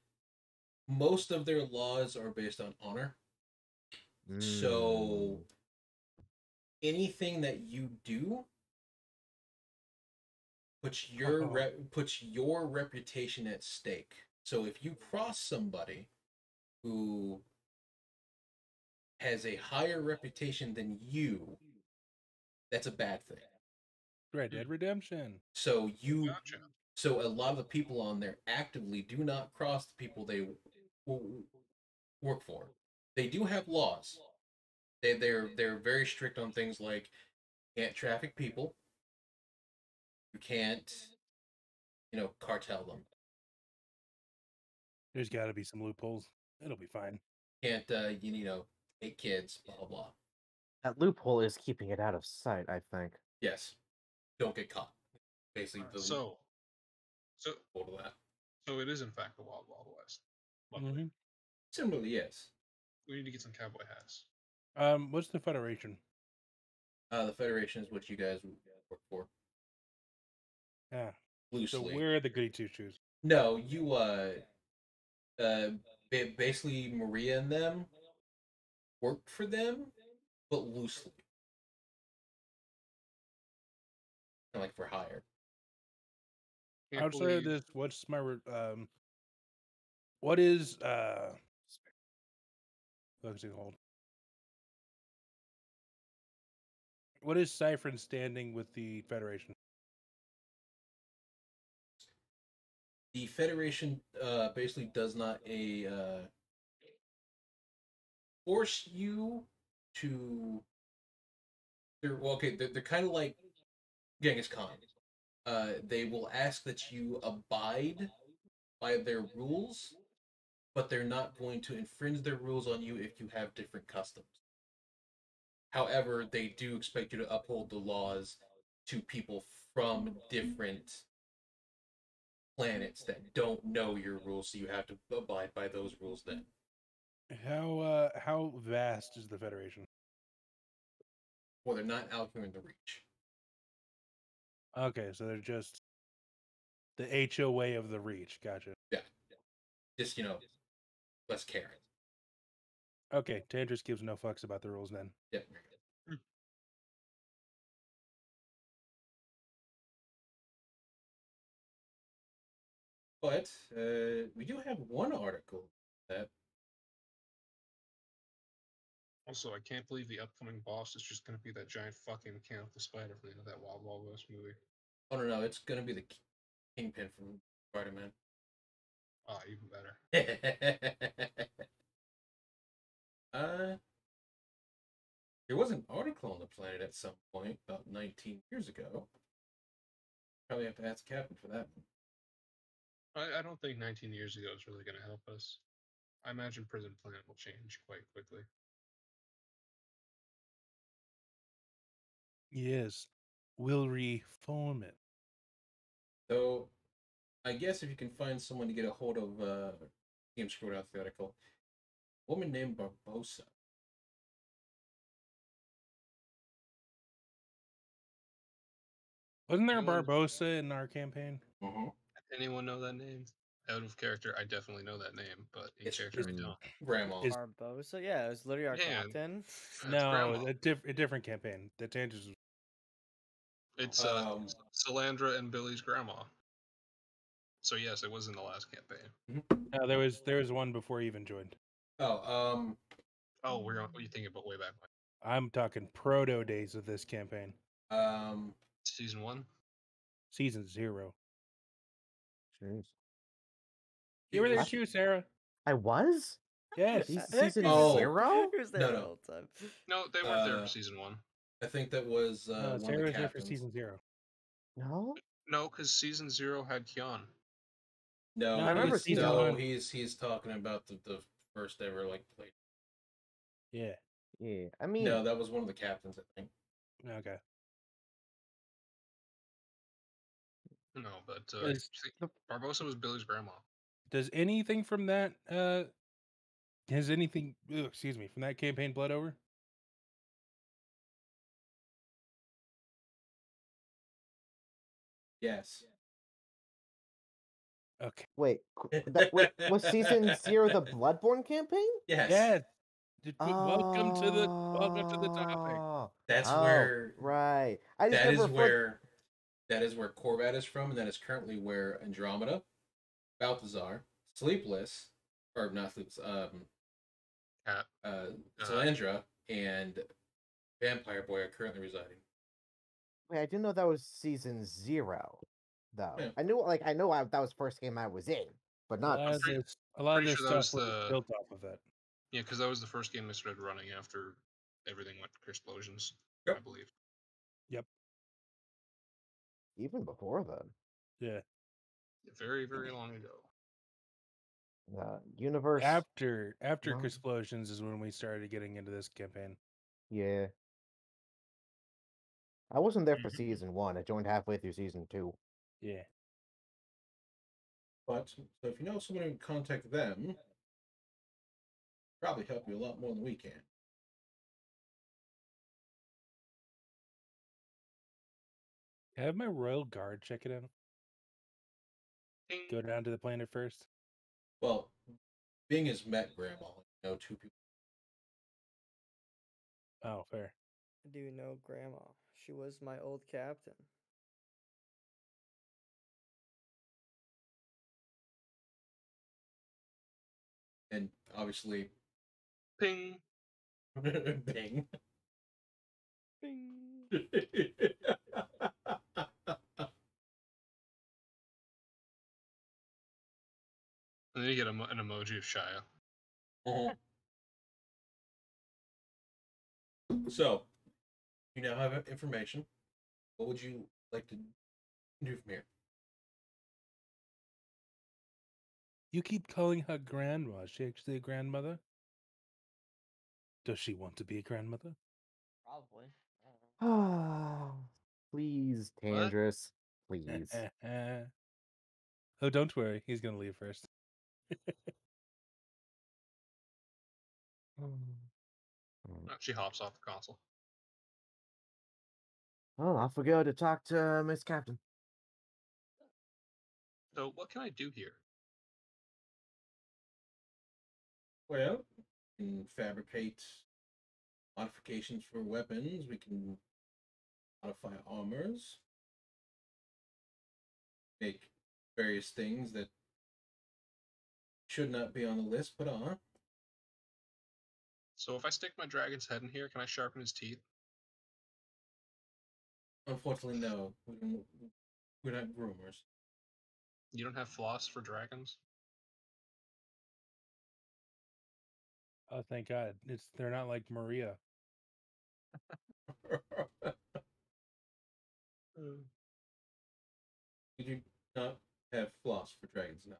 most of their laws are based on honor. So anything that you do puts your reputation at stake. So if you cross somebody who has a higher reputation than you, that's a bad thing. Red Dead Redemption. So Gotcha. so a lot of the people on there actively do not cross the people they work for. They do have laws. They're very strict on things like you can't traffic people, you can't, cartel them, There's got to be some loopholes. It'll be fine. can't take kids, blah blah blah. That loophole is keeping it out of sight, I think. Yes, don't get caught. Basically, the So loophole to that. so it is in fact the Wild Wild West. Luckily. Mhm. Similarly, yes. We need to get some cowboy hats. What's the Federation? The Federation is what you guys work for Yeah. So loosely. where are the goody two shoes? No, you basically Maria and them work for them, but loosely, kind of like for hire. Can't Outside of believe this, what's my what is what's it called? What is Cyphron standing with the Federation? The Federation basically does not force you to. They're kind of like Genghis Khan. They will ask that you abide by their rules, but they're not going to infringe their rules on you if you have different customs. However, they do expect you to uphold the laws to people from different planets that don't know your rules, so you have to abide by those rules then. How vast is the Federation? Well, they're not out here in the Reach. Okay, so they're just the HOA of the Reach. Gotcha. Yeah. Just, less caring. Okay, Tandris gives no fucks about the rules then. Yeah. But we do have one article that Also, I can't believe the upcoming boss is just going to be that giant fucking Count the Spider from the end of that Wild Wild West movie. oh no, it's gonna be the Kingpin from Spider-Man. Ah, even better. There was an article on the planet at some point about 19 years ago. Probably have to ask Captain for that one. I don't think 19 years ago is really going to help us. I imagine Prison Planet will change quite quickly. Yes, we'll reform it. So, I guess if you can find someone to get a hold of, Game screwed out the article. A woman named Barbosa. Wasn't there a Anyone- Barbosa in our campaign? Mm-hmm. Anyone know that name? Out of character, I definitely know that name, but in It's- character, I Mm. don't. Grandma. Is- Barbosa? Yeah, it was literally our Yeah. captain. That's No, Grandma. a different campaign. The Tandris was It's Um, Salandra and Billy's grandma. So yes, it was in the last campaign. no, there was one before you even joined. Oh, Oh, what are you thinking about way back when? I'm talking proto days of this campaign, Season 1? season 0. Jeez. You were there What? too, Sarah. I was? Yes. Season Oh. 0? Who's there No, the no. whole time? No, they weren't there Uh, for Season 1. I think that was No, one of Sarah the was there for captains. season 0. No? No, because Season 0 had Kion. No, No, I remember it was season no, 1. he's talking about the first ever play. Yeah. Yeah. I mean, No, that was one of the captains, I think. Okay. No, but Is- Barbosa was Billy's grandma. Does anything from that has anything excuse me, from that campaign bled over? Yes. Okay. wait, wait, was season 0 the Bloodborne campaign? Yes. Yes. Welcome to the topic. Oh, That's oh, where right. I just that never is where Corbat is from, and that is currently where Andromeda, Balthazar, Sleepless, or not Sleepless, Cat. Salandra, and Vampire Boy are currently residing. Wait, I didn't know that was season 0, though. Yeah. I knew that was the first game I was in, but A not. lot of pretty- their sure that was stuff was the- built off of it. Yeah, because that was the first game they started running after everything went to explosions. Yep. I believe. Even before then. Yeah. Very, very long ago. Universe. After No. Explosions is when we started getting into this campaign. Yeah. I wasn't there for Mhm. season 1. I joined halfway through season 2. Yeah. But so if you know someone who can contact them, probably help you a lot more than we can. Can I have my Royal Guard check it in? Ding. Go down to the planet first. Well, Bing has met Grandma. You know, 2 people. Oh, fair. I do know Grandma. She was my old captain. And obviously, Ping. Bing. Bing. And then you get an emoji of Shia. So, you now have information. What would you like to do from here? You keep calling her grandma. Is she actually a grandmother? Does she want to be a grandmother? Probably. I don't know. Please, What? Tandris. Please. Oh, don't worry. He's gonna leave first. She hops off the console. Well, off we go to talk to Miss Captain. So what can I do here? Well, we can fabricate modifications for weapons. We can modify armors. Make various things that should not be on the list, but are. So if I stick my dragon's head in here, can I sharpen his teeth? Unfortunately, no. We're not groomers. You don't have floss for dragons? Oh, thank God. They're not like Maria. We do not have floss for dragons now.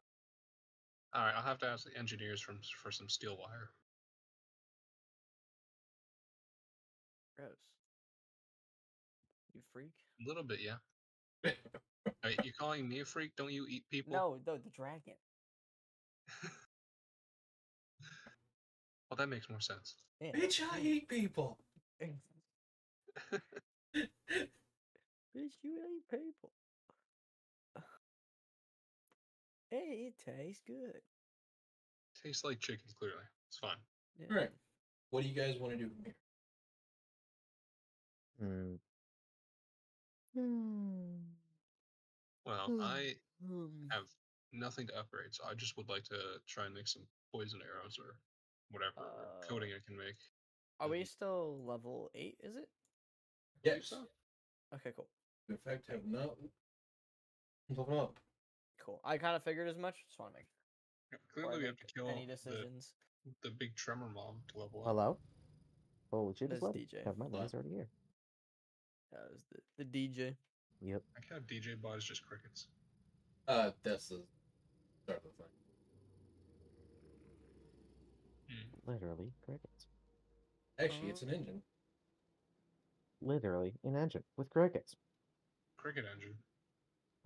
All right, I'll have to ask the engineers for some steel wire. Gross. You freak? A little bit, yeah. Wait, you calling me a freak? Don't you eat people? No, the dragon. Well, that makes more sense. Yeah. Bitch, I eat people. Bitch, you eat people. Hey, it tastes good. Tastes like chicken, clearly. It's fine. Yeah. All right. What do you guys want to do from here? Well, I have nothing to upgrade, so I just would like to try and make some poison arrows or whatever coating I can make. Are we still level 8, is it? Believe Yes. so. Okay, cool. In fact, have not leveled up. Cool. I kind of figured as much. Just want to make Yeah, before I clearly, we have make to kill any decisions. the big tremor mob to level up. Hello? Oh, shit, This is loaded. DJ. Never mind, he's already here. That was the DJ. Yep. I can't have DJ bot is just crickets. That's the start of the thing. Literally, crickets. Actually, it's an engine. Literally, an engine with crickets. Cricket engine.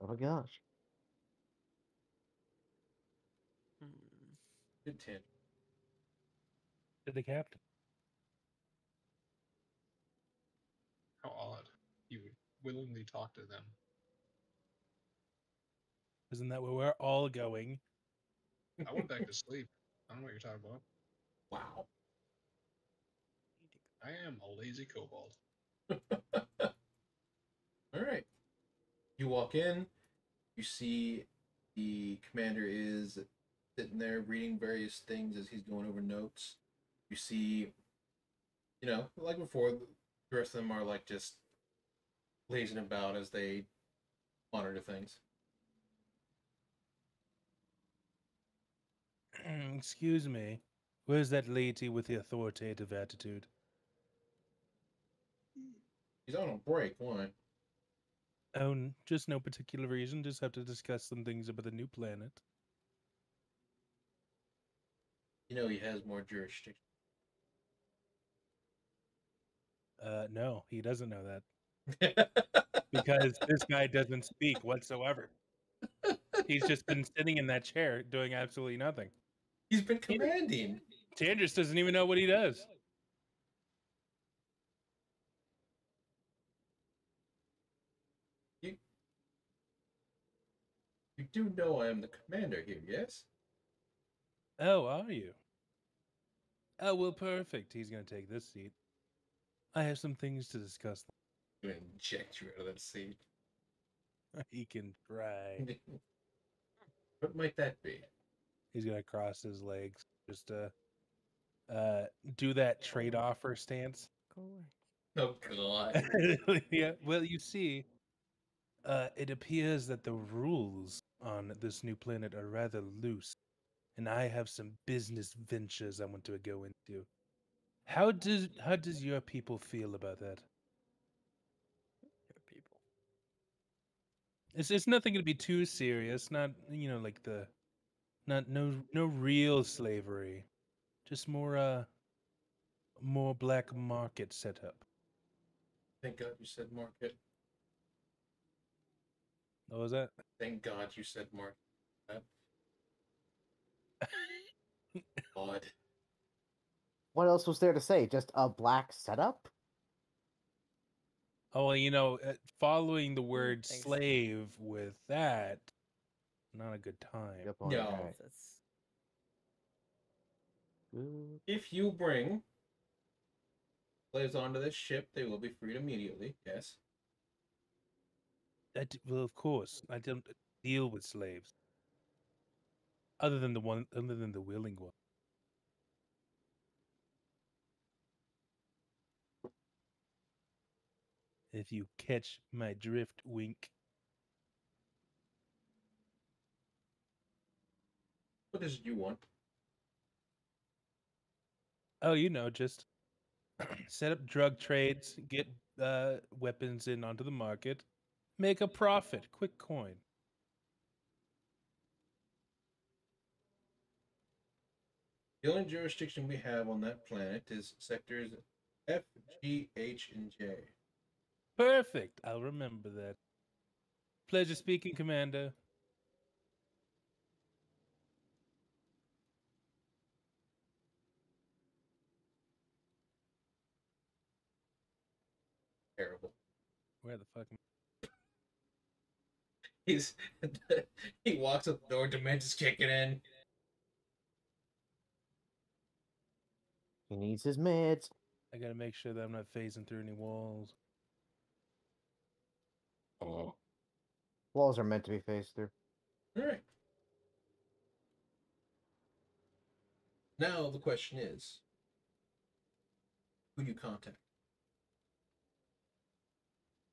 Oh my gosh. Good tangent. To the captain. How odd. You would willingly talk to them. Isn't that where we're all going? I went back to sleep. I don't know what you're talking about. Wow. I am a lazy kobold. All right. You walk in. You see the commander is sitting there reading various things as he's going over notes. You see, like before, the rest of them are like just lazing about as they monitor things. Excuse me. Where's that lady with the authoritative attitude? He's on a break. Why? Oh, just no particular reason. Just have to discuss some things about the new planet. You know he has more jurisdiction. No, he doesn't know that because this guy doesn't speak whatsoever. He's just been sitting in that chair doing absolutely nothing. He's been commanding. Tandris doesn't even know what he does. You do know I am the commander here, yes? Oh, are you? Oh, well, perfect. He's going to take this seat. I have some things to discuss. I'm gonna inject you out of that seat. He can try. What might that be? He's going to cross his legs. Just do that trade offer stance. Oh God. Yeah, well, you see, it appears that the rules on this new planet are rather loose, and I have some business ventures I want to go into. How does your people feel about that? People. It's nothing to be too serious. Not like no real slavery, just more black market setup. Thank God you said market. What was that? Thank God you said market. God. What else was there to say? Just a black setup? Oh, well, following the word Thanks. slave with that, not a good time. Good point. No. Alright. That's Good. If you bring slaves onto this ship, they will be freed immediately. Yes. Well, of course, I don't deal with slaves, other than the willing one. If you catch my drift, wink. What is it you want? Oh, just set up drug trades, get weapons in onto the market, make a profit, quick coin. The only jurisdiction we have on that planet is sectors F, G, H, and J. Perfect. I'll remember that. Pleasure speaking, Commander. Terrible. Where the fuck? He's he walks up the door, Dementia's kicking in. He needs his meds. I gotta make sure that I'm not phasing through any walls. Oh. Walls are meant to be phased through. Alright. Now the question is, who do you contact?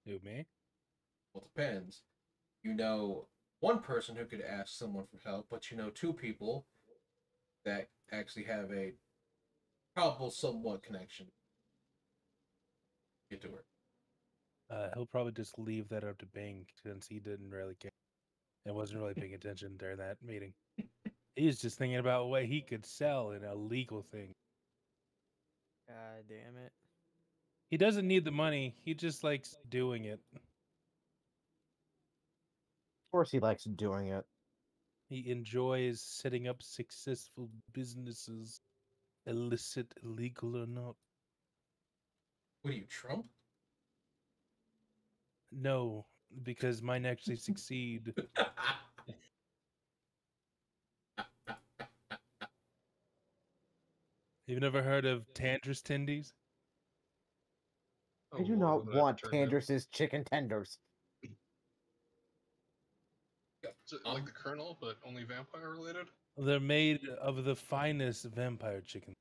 Who, me? Well, it depends. You know one person who could ask someone for help, but you know two people that actually have a probable somewhat connection. Get to work. He'll probably just leave that up to Bing since he didn't really care and wasn't really paying attention during that meeting. He's just thinking about what he could sell in a legal thing. God damn it. He doesn't need the money. He just likes doing it. Of course he likes doing it. He enjoys setting up successful businesses, illicit, illegal or not. What are you, Trump? No, because mine actually succeed. You've never heard of Tandris Tendies? I do what not would that want turn down? Tandris's chicken tenders. Is it like the Colonel, but only vampire related? They're made of the finest vampire chicken.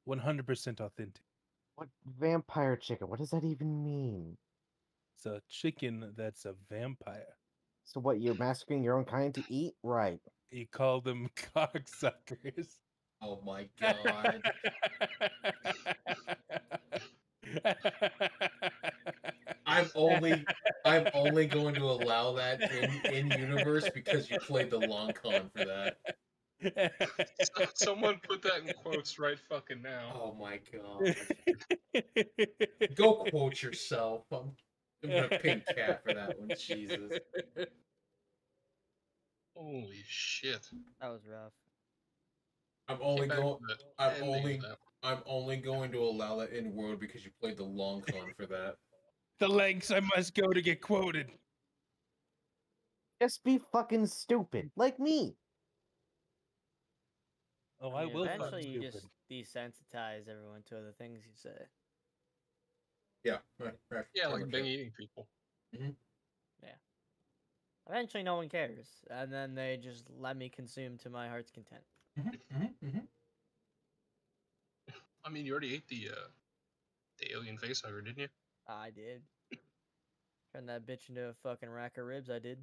100% authentic. What vampire chicken? What does that even mean? It's a chicken that's a vampire. So what? You're massacring your own kind to eat? Right. You call them cocksuckers. Oh my god. I'm only going to allow that in universe because you played the long con for that. Someone put that in quotes right fucking now. Oh my god. Go quote yourself. I'm gonna pink cat for that one. Jesus. Holy shit. That was rough. I'm only Back going to the I'm ending of only that. I'm only going to allow that in world because you played the long con for that. The lengths I must go to get quoted. Just be fucking stupid, like me. Oh, I I mean, will. eventually Fuck you stupid. just desensitize everyone to other things you say. Yeah. Yeah, like pretty being much eating people. Eventually, no one cares, and then they just let me consume to my heart's content. I mean, you already ate the alien facehugger, didn't you? I did. Turn that bitch into a fucking rack of ribs. I did.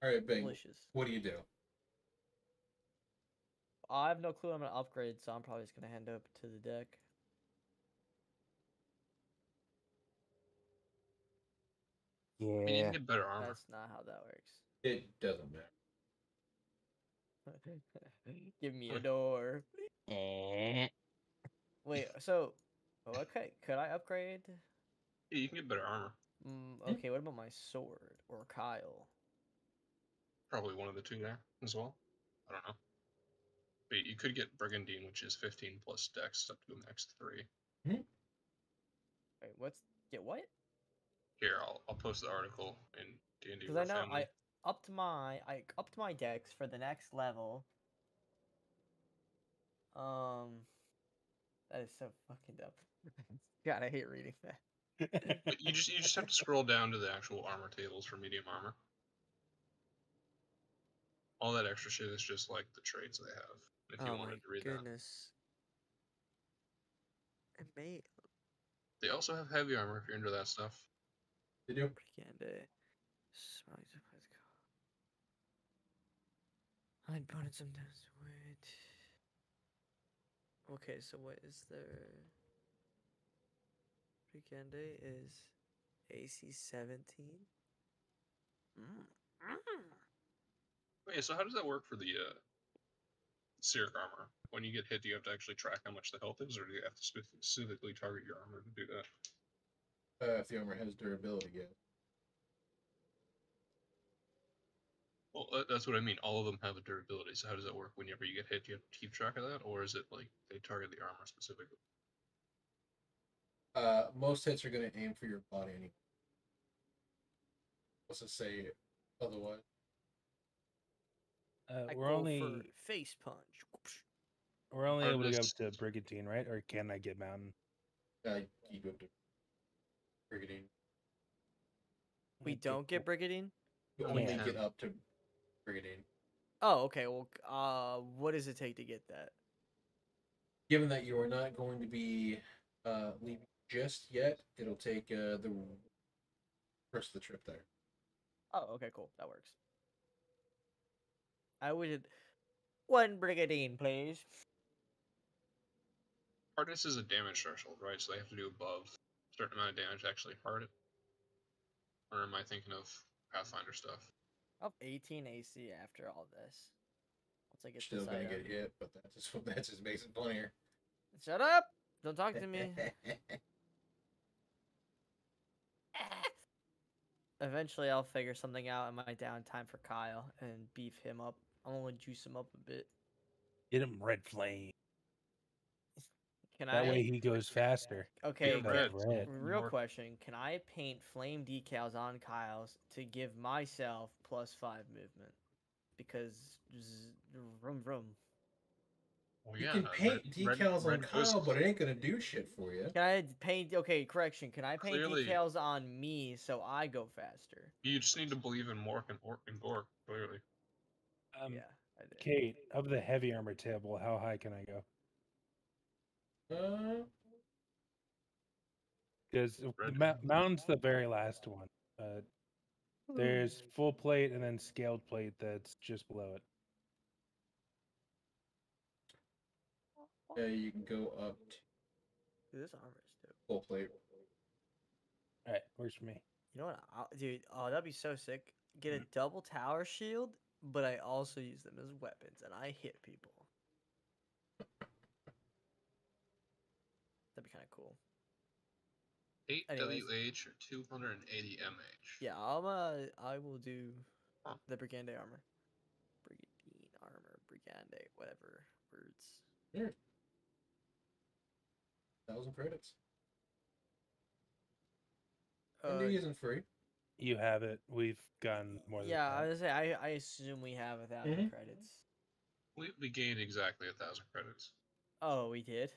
All right, Bing. Delicious. What do you do? I have no clue. I'm gonna upgrade, so I'm probably just gonna hand up to the deck. I mean, you Yeah. can get better armor. That's not how that works. It doesn't matter. Give me a door. Eh. Wait, so okay, could I upgrade? Yeah, you can get better armor. Okay, what about my sword or Kyle? Probably one of the two there as well. I don't know. But you could get Brigandine, which is 15 plus dex up to a max 3. Wait, get what? Here, I'll post the article in D&D Because War I know Family. I upped my dex for the next level. That is so fucking dumb. God, I hate reading that. But you just have to scroll down to the actual armor tables for medium armor. All that extra shit is just like the traits they have. If you Oh my wanted to read goodness. And mate, that. They also have heavy armor if you're into that stuff. They do. Brigande. Smiling surprise call. I'd put it sometimes. Wait. Okay, so what is their Brigande is AC 17? Okay, so how does that work for the Cyric armor? When you get hit, do you have to actually track how much the health is, or do you have to specifically target your armor to do that? If the armor has durability, yeah. Well, that's what I mean. All of them have a durability. So how does that work? Whenever you get hit, do you have to keep track of that, or is it like they target the armor specifically? Most hits are going to aim for your body anyway. What's to say otherwise? We're only for face punch. we're only able to go up Artist- to Brigantine, right? Or can I get Mountain? You go to Brigandine. We Okay, don't get cool. Brigadine? You We only can. get up to Brigandine. Oh, okay. Well, what does it take to get that? Given that you are not going to be leaving just yet, it'll take the rest of the trip there. Oh, okay, cool. That works. I would one Brigadine, please. Hardness is a damage threshold, right? So they have to do above a certain amount of damage to actually hard it. Or am I thinking of Pathfinder stuff? I have 18 AC after all this. Once I get Still this gonna item. get hit, but that just makes it funnier. Shut up! Don't talk to me. Eventually, I'll figure something out in my downtime for Kyle and beef him up. I'm gonna juice him up a bit. Get him Red Flame. Can That I? way he goes faster. Okay, Yeah, Red. red. real More- question. Can I paint flame decals on Kyle's to give myself +5 movement? Because vroom vroom. Well, You yeah, can paint red decals on Kyle, goes- but it ain't gonna do shit for you. Can I paint? Okay, correction. Can I paint Clearly- decals on me so I go faster? You just need to believe in Mork and Gork, clearly. Yeah, I did. Kate, of the heavy armor table, how high can I go? Because the Red. mountain's the very last one. There's full plate and then scaled plate that's just below it. Yeah, you can go up to Dude, this armor is dope. full plate. All right, works for me. You know what, dude? Oh, that'd be so sick. Get a double tower shield, but I also use them as weapons, and I hit people. That'd be kind of cool. 8 Anyways. WH or 280 MH. Yeah, I will do Huh. the Brigande armor. Brigandine armor, Brigande, whatever words. Here. 1,000 credits. And it isn't free. You have it. We've gotten more than Yeah, that. I was gonna say I assume we have 1,000 credits. We gained exactly 1,000 credits. Oh, we did.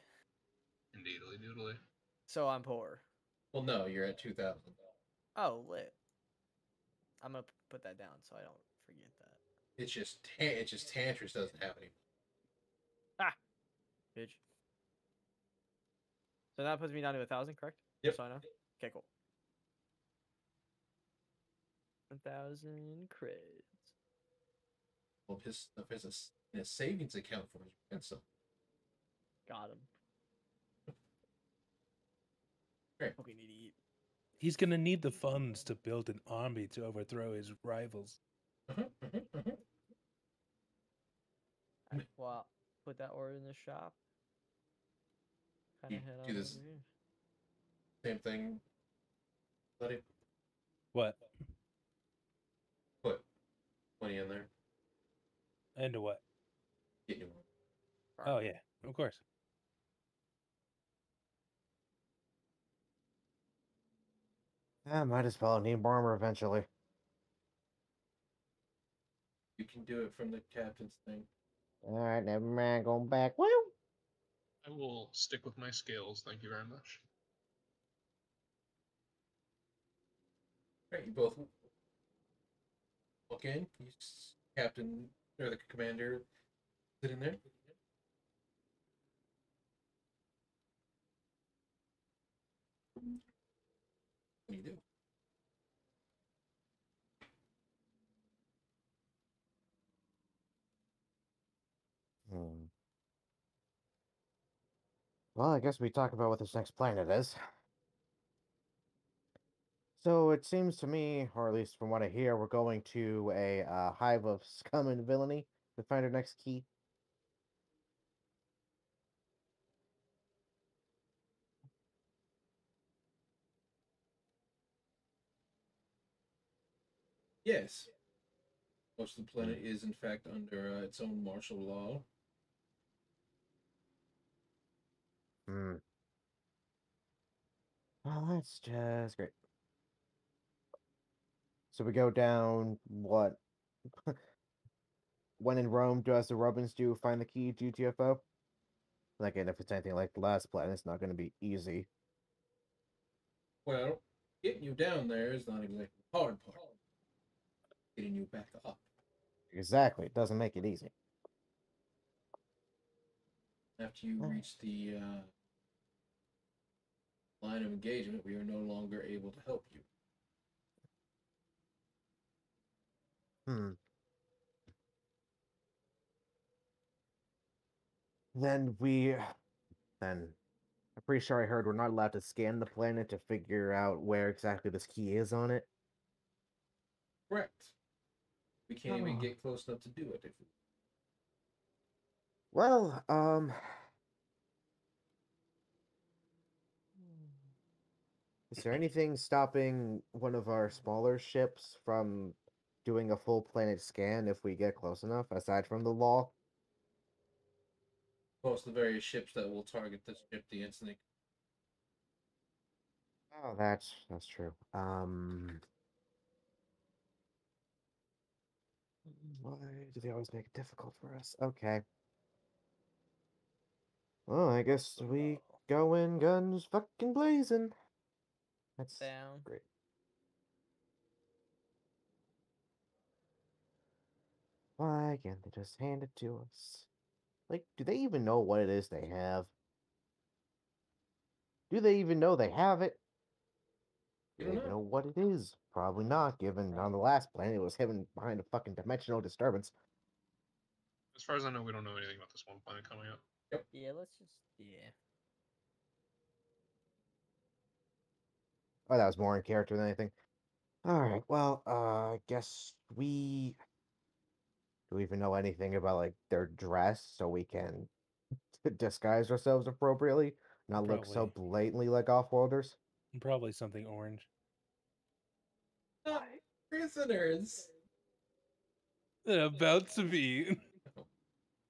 Indeedly doodly. So I'm poor. Well, no, you're at 2,000. Oh, lit. I'm gonna put that down so I don't forget that. It's just Tantris doesn't have any. Bitch. So that puts me down to 1,000, correct? Yep. So I know. Okay, cool. 1,000 creds. Well, his stuff is in a savings account for his ransom. Got him. Great. We need to eat. He's gonna need the funds to build an army to overthrow his rivals. Alright, well, put that order in the shop. Kind You of head do on this- over here. Same thing. Let it What? put 20 in there. Into what? Get you one. Oh yeah, of course. Might as well need more armor eventually. You can do it from the captain's thing. Alright, never mind, going back. Woo! I will stick with my scales, thank you very much. Right, you both walk in. Captain or the commander sit in there. What do you do? Well, I guess we talk about what this next planet is. So it seems to me, or at least from what I hear, we're going to a hive of scum and villainy to find our next key. Yes. Most of the planet is, in fact, under its own martial law. Oh, that's just great. So we go down, what? When in Rome, do as the Romans do, find the key, GTFO? Again, if it's anything like the last planet, it's not going to be easy. Well, getting you down there is not exactly the hard part. Getting you back up. Exactly, it doesn't make it easy. After you reach the line of engagement, we are no longer able to help you. Then I'm pretty sure I heard we're not allowed to scan the planet to figure out where exactly this key is on it. Correct. We can't even get close enough to do it. If Well, is there anything stopping one of our smaller ships from doing a full planet scan if we get close enough, aside from the law? most of the various ships that will target this ship the instant. Oh, that's true. Why do they always make it difficult for us? Okay. Well, I guess we go in guns fucking blazing. That's Down. great. Why can't they just hand it to us? Like, do they even know what it is they have? Do they even know they have it? You Maybe don't know. know what it is. Probably not, given on the last planet it was hidden behind a fucking dimensional disturbance. As far as I know, we don't know anything about this one planet coming up. Yeah, let's just yeah. Oh, that was more in character than anything. Alright, well, I guess we do we even know anything about like their dress so we can disguise ourselves appropriately, not look so Probably. blatantly like off-worlders. Probably something orange. Not prisoners. They're about to be.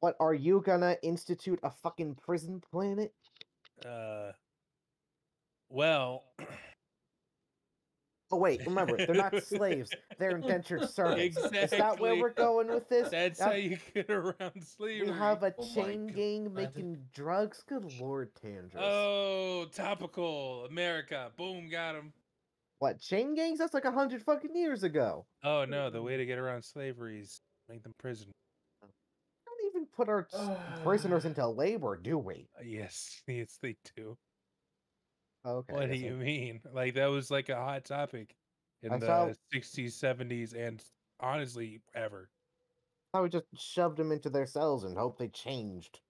What, are you gonna institute a fucking prison planet? Well. Oh wait, remember, they're not slaves, they're indentured servants. Is that where Exactly. we're going with this? That's how you get around slavery. We have a Oh my chain God. gang making drugs? Good lord, Tandris. Oh, topical. America. Boom, got him. What, chain gangs? That's like 100 fucking years ago. Oh no, the way to get around slavery is make them prisoners. We don't even put our prisoners into labor, do we? Yes, yes, they do. Okay. What do yes, you mean? Like that was like a hot topic in I the saw- 60s, 70s, and honestly, ever. I would just shoved them into their cells and hope they changed.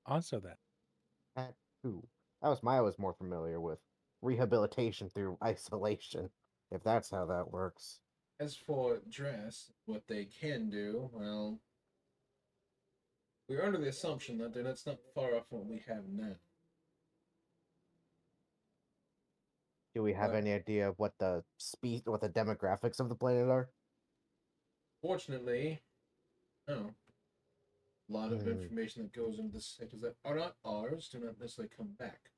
Also, that. That too. That was I was more familiar with rehabilitation through isolation, if that's how that works. As for dress, what they can do, well, we're under the assumption that that's not far off from what we have now. Do we have Right. any idea of what the what the demographics of the planet are? Fortunately, no. A lot of Hmm. information that goes into the sectors that are not ours do not necessarily come back.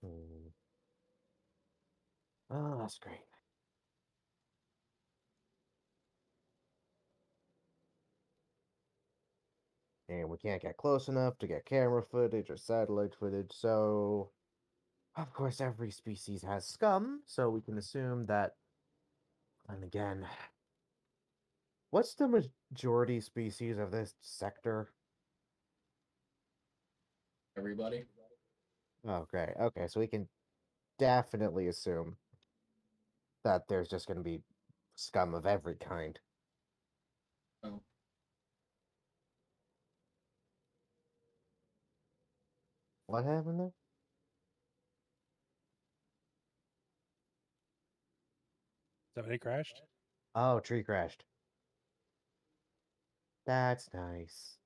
Hmm. Oh, that's great. And we can't get close enough to get camera footage or satellite footage, so of course every species has scum, so we can assume that. And again, what's the majority species of this sector? Everybody? Okay, okay, so we can definitely assume that there's just going to be scum of every kind. Oh. What happened there? Somebody crashed? Oh, tree crashed. That's nice.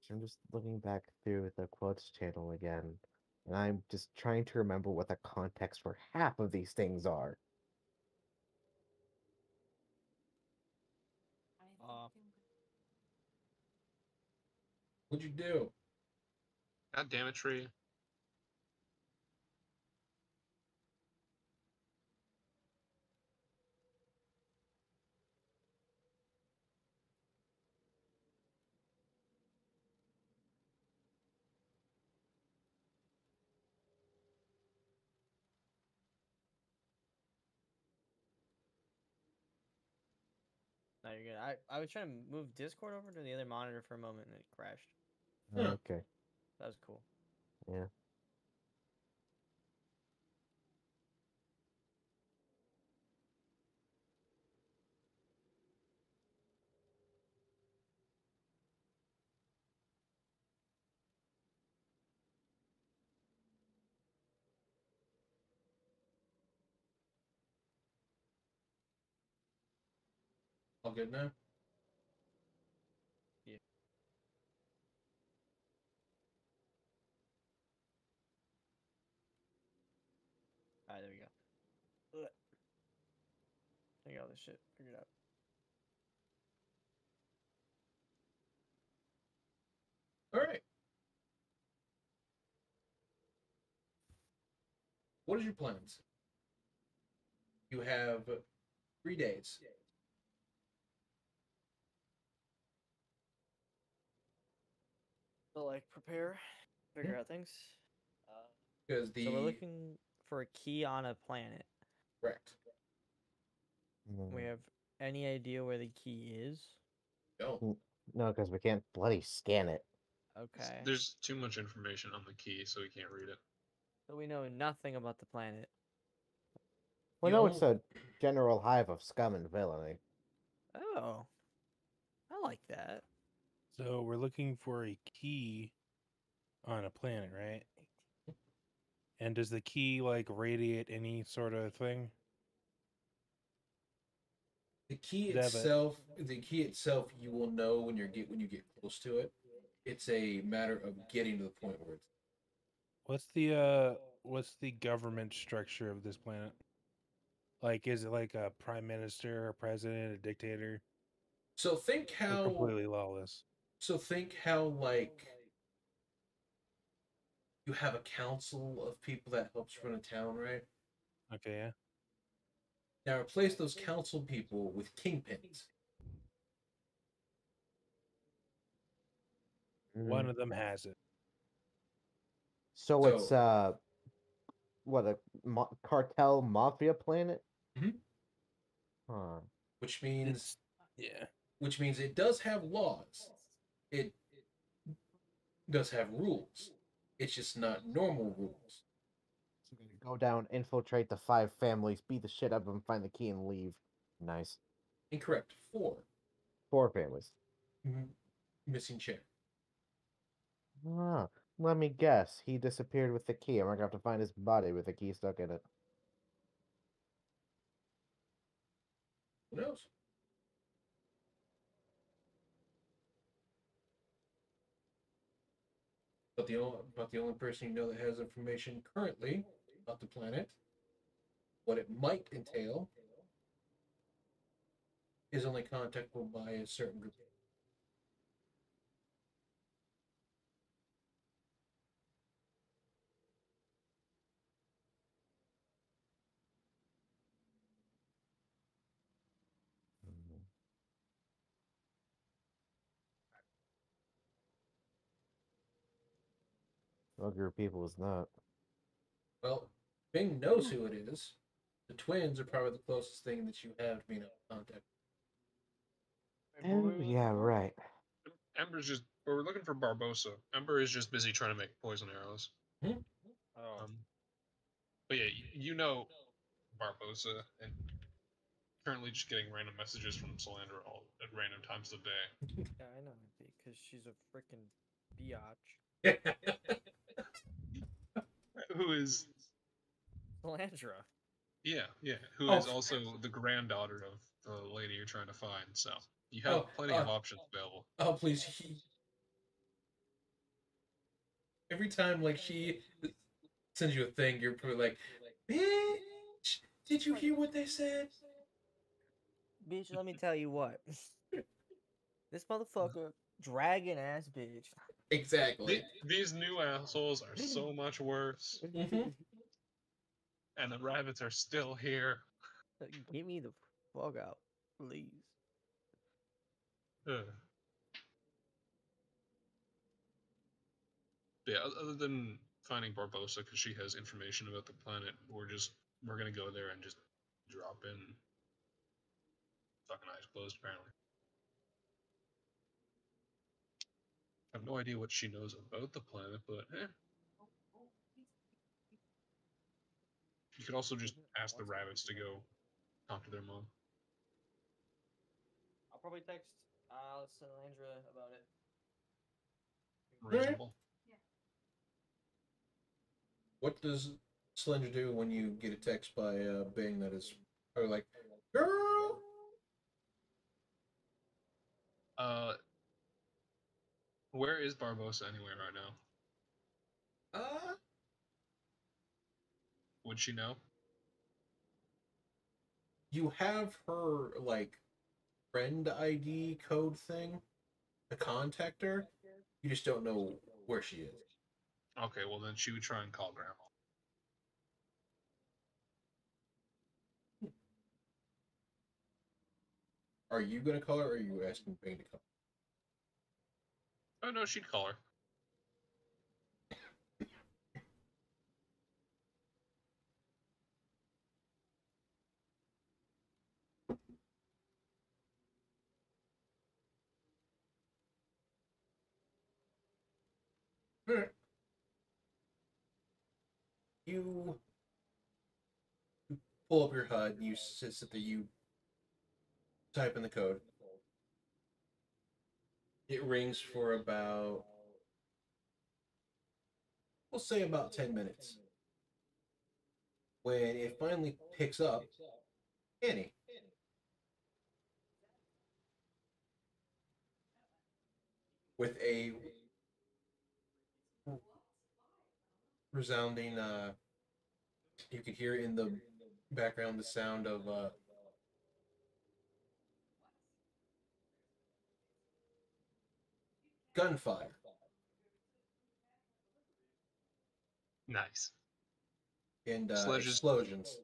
So I'm just looking back through the quotes channel again, and I'm just trying to remember what the context for half of these things are. What'd you do? God damn it, tree. No, you're good. I was trying to move Discord over to the other monitor for a moment and it crashed. Huh. Okay, That was cool. yeah. All good now? Yeah. Alright, there we go. Ugh. I got all this shit figured out. Alright. what is your plans? You have 3 days. So like prepare, figure out things. Because So we're looking for a key on a planet. correct. We have any idea where the key is? No. No, because we can't bloody scan it. Okay. There's too much information on the key, so we can't read it. So we know nothing about the planet. We The know it's only- a general hive of scum and villainy. Oh. I like that. So we're looking for a key on a planet, right? And does the key like radiate any sort of thing? The key Does it have itself, you will know when you get close to it. It's a matter of getting to the point where it's. What's the government structure of this planet? Like, is it like a prime minister, a president, a dictator, So think or how. completely lawless? So think how like you have a council of people that helps run a town, right? Okay, yeah. Now replace those council people with kingpins. One Mm. of them has it. So it's So- what a cartel mafia planet? Mhm. Huh. Which means It's yeah. it does have laws. It does have rules. It's just not normal rules. So we go down, infiltrate the 5 families, beat the shit out of them, find the key, and leave. Nice. Incorrect. 4. 4 families. Missing chair. Ah, let me guess. He disappeared with the key, and we're gonna have to find his body with the key stuck in it. Who knows? But the only person you know that has information currently about the planet, what it might entail, is only contactable by a certain group. What group of people is not? Well, Bing knows who it is. The twins are probably the closest thing that you have to being able to contact. Oh, yeah, right. Ember's just. We're looking for Barbosa. Ember is just busy trying to make poison arrows. Oh. But yeah, you know Barbosa, and currently just getting random messages from Solandra all at random times of the day. Yeah, I know, because she's a freaking biatch. Who is Salandra. who Oh. is also the granddaughter of the lady you're trying to find. So you have plenty of options available. Oh, please. Every time, like, she sends you a thing, you're probably like, bitch, did you hear what they said? Bitch, let me tell you what. This motherfucker, dragon ass bitch. Exactly. These new assholes are so much worse, Mhm. and the rabbits are still here. Get me the fuck out, please. Ugh. Yeah, other than finding Barbosa because she has information about the planet, we're gonna go there and just drop in. Fucking eyes closed, apparently. I have no idea what she knows about the planet, but you could also just ask the rabbits to go talk to their mom. I'll probably text Salandra about it. Reasonable. What does Slender do when you get a text by Bing that is probably like, girl? Where is Barbosa anyway right now? Would she know? You have her, like, friend ID code thing to contact her. You just don't know where she is. Okay, well then she would try and call Grandma. Are you gonna call her, or are you asking Bane to call? Oh no, she'd call her. Alright. You pull up your HUD. You sit there. You type in the code. It rings for about, we'll say, about 10 minutes. When it finally picks up, Annie. With a resounding, you could hear in the background the sound of gunfire. Nice. And Sledge is explosions.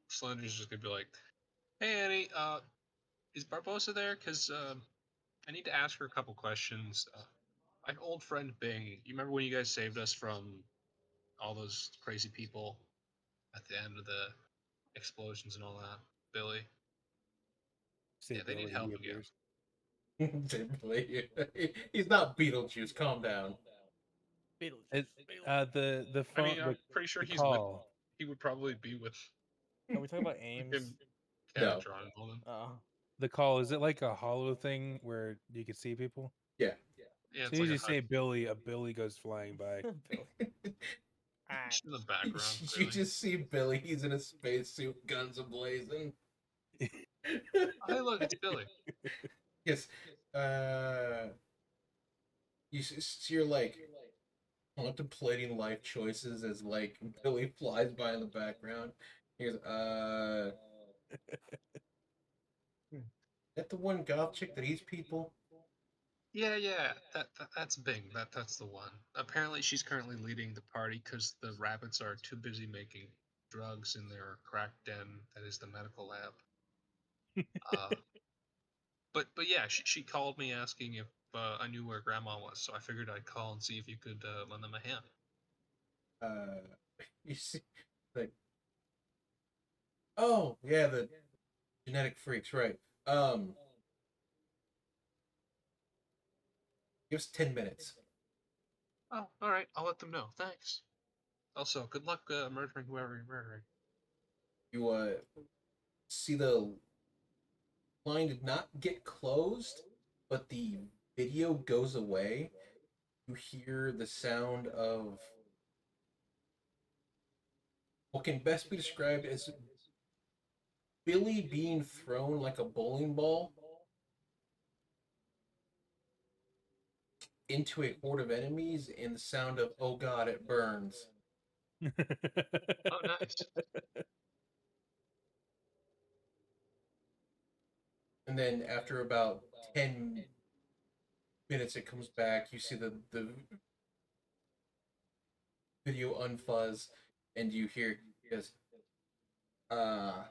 Sledge is just gonna be like, "Hey Annie, is Barbosa there? Cause I need to ask her a couple questions. My old friend Bing, you remember when you guys saved us from all those crazy people at the end of the explosions and all that? Billy? Say Yeah, they need Billy, help he again. appears. He's not Beetlejuice. Calm down. Beetlejuice. The I mean, phone I'm pretty sure the he's with. call. He would probably be with Are we talking about Ames? him, No. Canatron, and all them. Oh. The call, is it like a hollow thing where you can see people? Yeah. Yeah, As it's soon as like you a say HUD. Billy, a Billy goes flying by. Billy. Ah. In the background, You clearly. just see Billy. He's in a spacesuit, guns ablazing. Oh, hey, look, it's Billy. Yes. You're like contemplating life choices as like Billy flies by in the background. He goes, that the one goth chick that eats people? Yeah, that's Bing. That's the one. Apparently, she's currently leading the party because the rabbits are too busy making drugs in their crack den that is the medical lab. Uh, but yeah, she called me asking if I knew where Grandma was, so I figured I'd call and see if you could lend them a hand. You see, like, oh yeah, the genetic freaks, right? Give us 10 minutes. Oh, all right, I'll let them know. Thanks. Also, good luck murdering whoever you're murdering. You see the line did not get closed, but the video goes away. You hear the sound of what can best be described as Billy being thrown like a bowling ball into a horde of enemies, and the sound of "Oh God, it burns." Oh, nice. And then after about 10 minutes, it comes back. You see the video unfuzz, and you hear yes, well,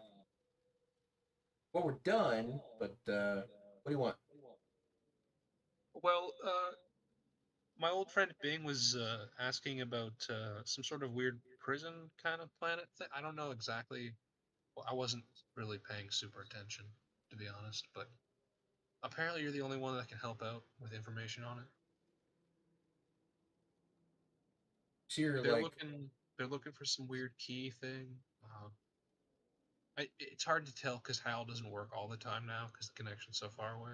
we're done, but what do you want? Well, my old friend Bing was asking about some sort of weird prison kind of planet thing. I don't know exactly. Well, I wasn't really paying super attention, to be honest, but apparently you're the only one that can help out with information on it. So you're They're like, looking. They're looking for some weird key thing. It's hard to tell because HAL doesn't work all the time now because the connection's so far away.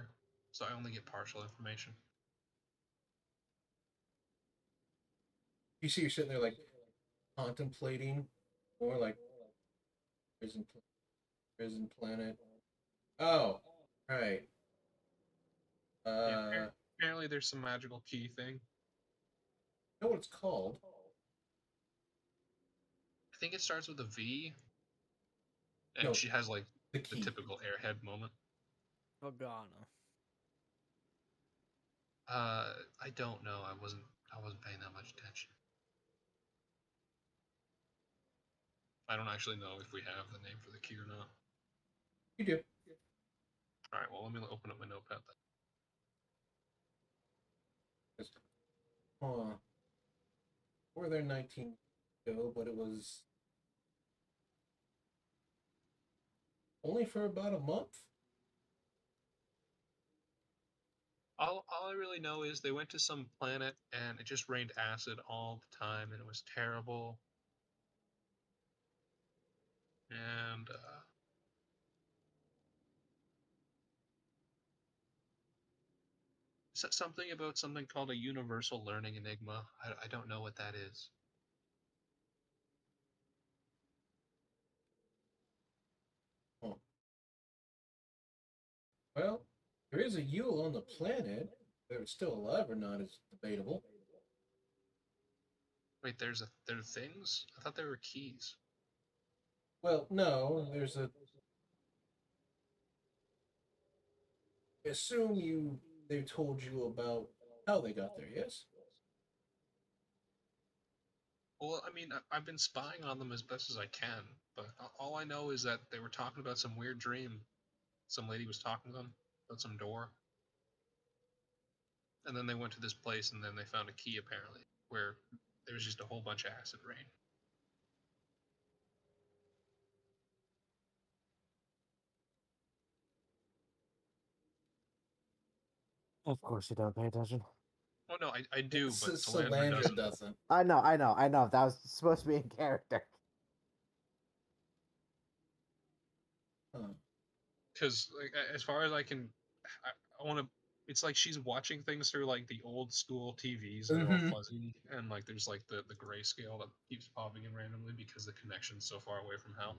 So I only get partial information. you see, you're sitting there like contemplating, or like prison, prison planet. Oh, right. Yeah, Uh, apparently there's some magical key thing. you know what it's called? I think it starts with a V, and No, she has like the the key. typical airhead moment. Vagana. I don't know. I wasn't paying that much attention. I don't actually know if we have the name for the key or not. You do. All right. Well, let me open up my notepad then. Were there 19 ago, but it was only for about a month. All I really know is they went to some planet and it just rained acid all the time and it was terrible. And something about something called a universal learning enigma. I don't know what that is. Huh. Well, there is a Yule on the planet. Whether it's still alive or not is debatable. Wait, there are things? I thought there were keys. Well, no, there's a. Assume they told you about how they got there. Yes. Well, I mean, I've been spying on them as best as I can, but all I know is that they were talking about some weird dream. Some lady was talking to them about some door. And then they went to this place and then they found a key, apparently, where there was just a whole bunch of acid rain. Of course you don't pay attention. Oh, no, I do, but Solandra Solandra doesn't. doesn't. I know. That was supposed to be in character. Huh. Because, like, as far as I can, I want to. It's like she's watching things through like the old school TVs that are all Mhm. fuzzy, and like there's like the grayscale that keeps popping in randomly because the connection's so far away from hell.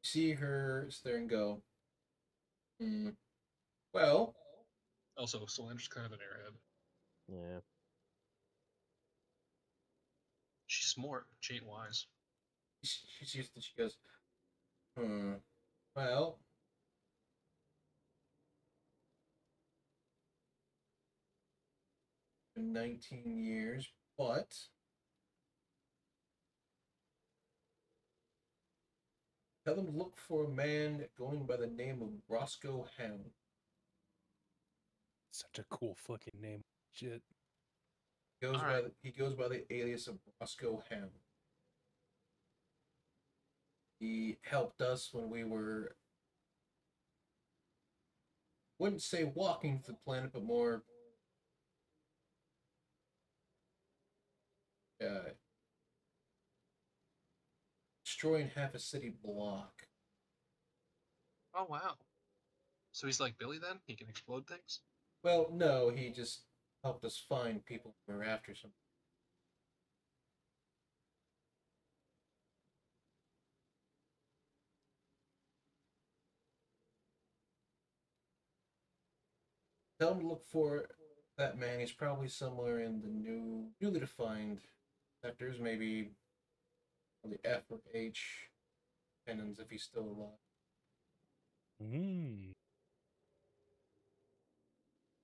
See her sit there and go. Hmm. Well, Also, Solandra's kind of an airhead. Yeah. She's smart, she ain't wise. she goes. Hmm. Well, been 19 years, but tell them to look for a man going by the name of Roscoe Hound. Such a cool fucking name. Shit. He goes by the alias of Roscoe Hound. He helped us when we were, wouldn't say walking the planet, but more uh, destroying half a city block. Oh wow. So he's like Billy then? He can explode things? Well, no, he just helped us find people who were after some. Tell him to look for that man. He's probably somewhere in the newly defined sectors, maybe the F or H, depends if he's still alive. Mm.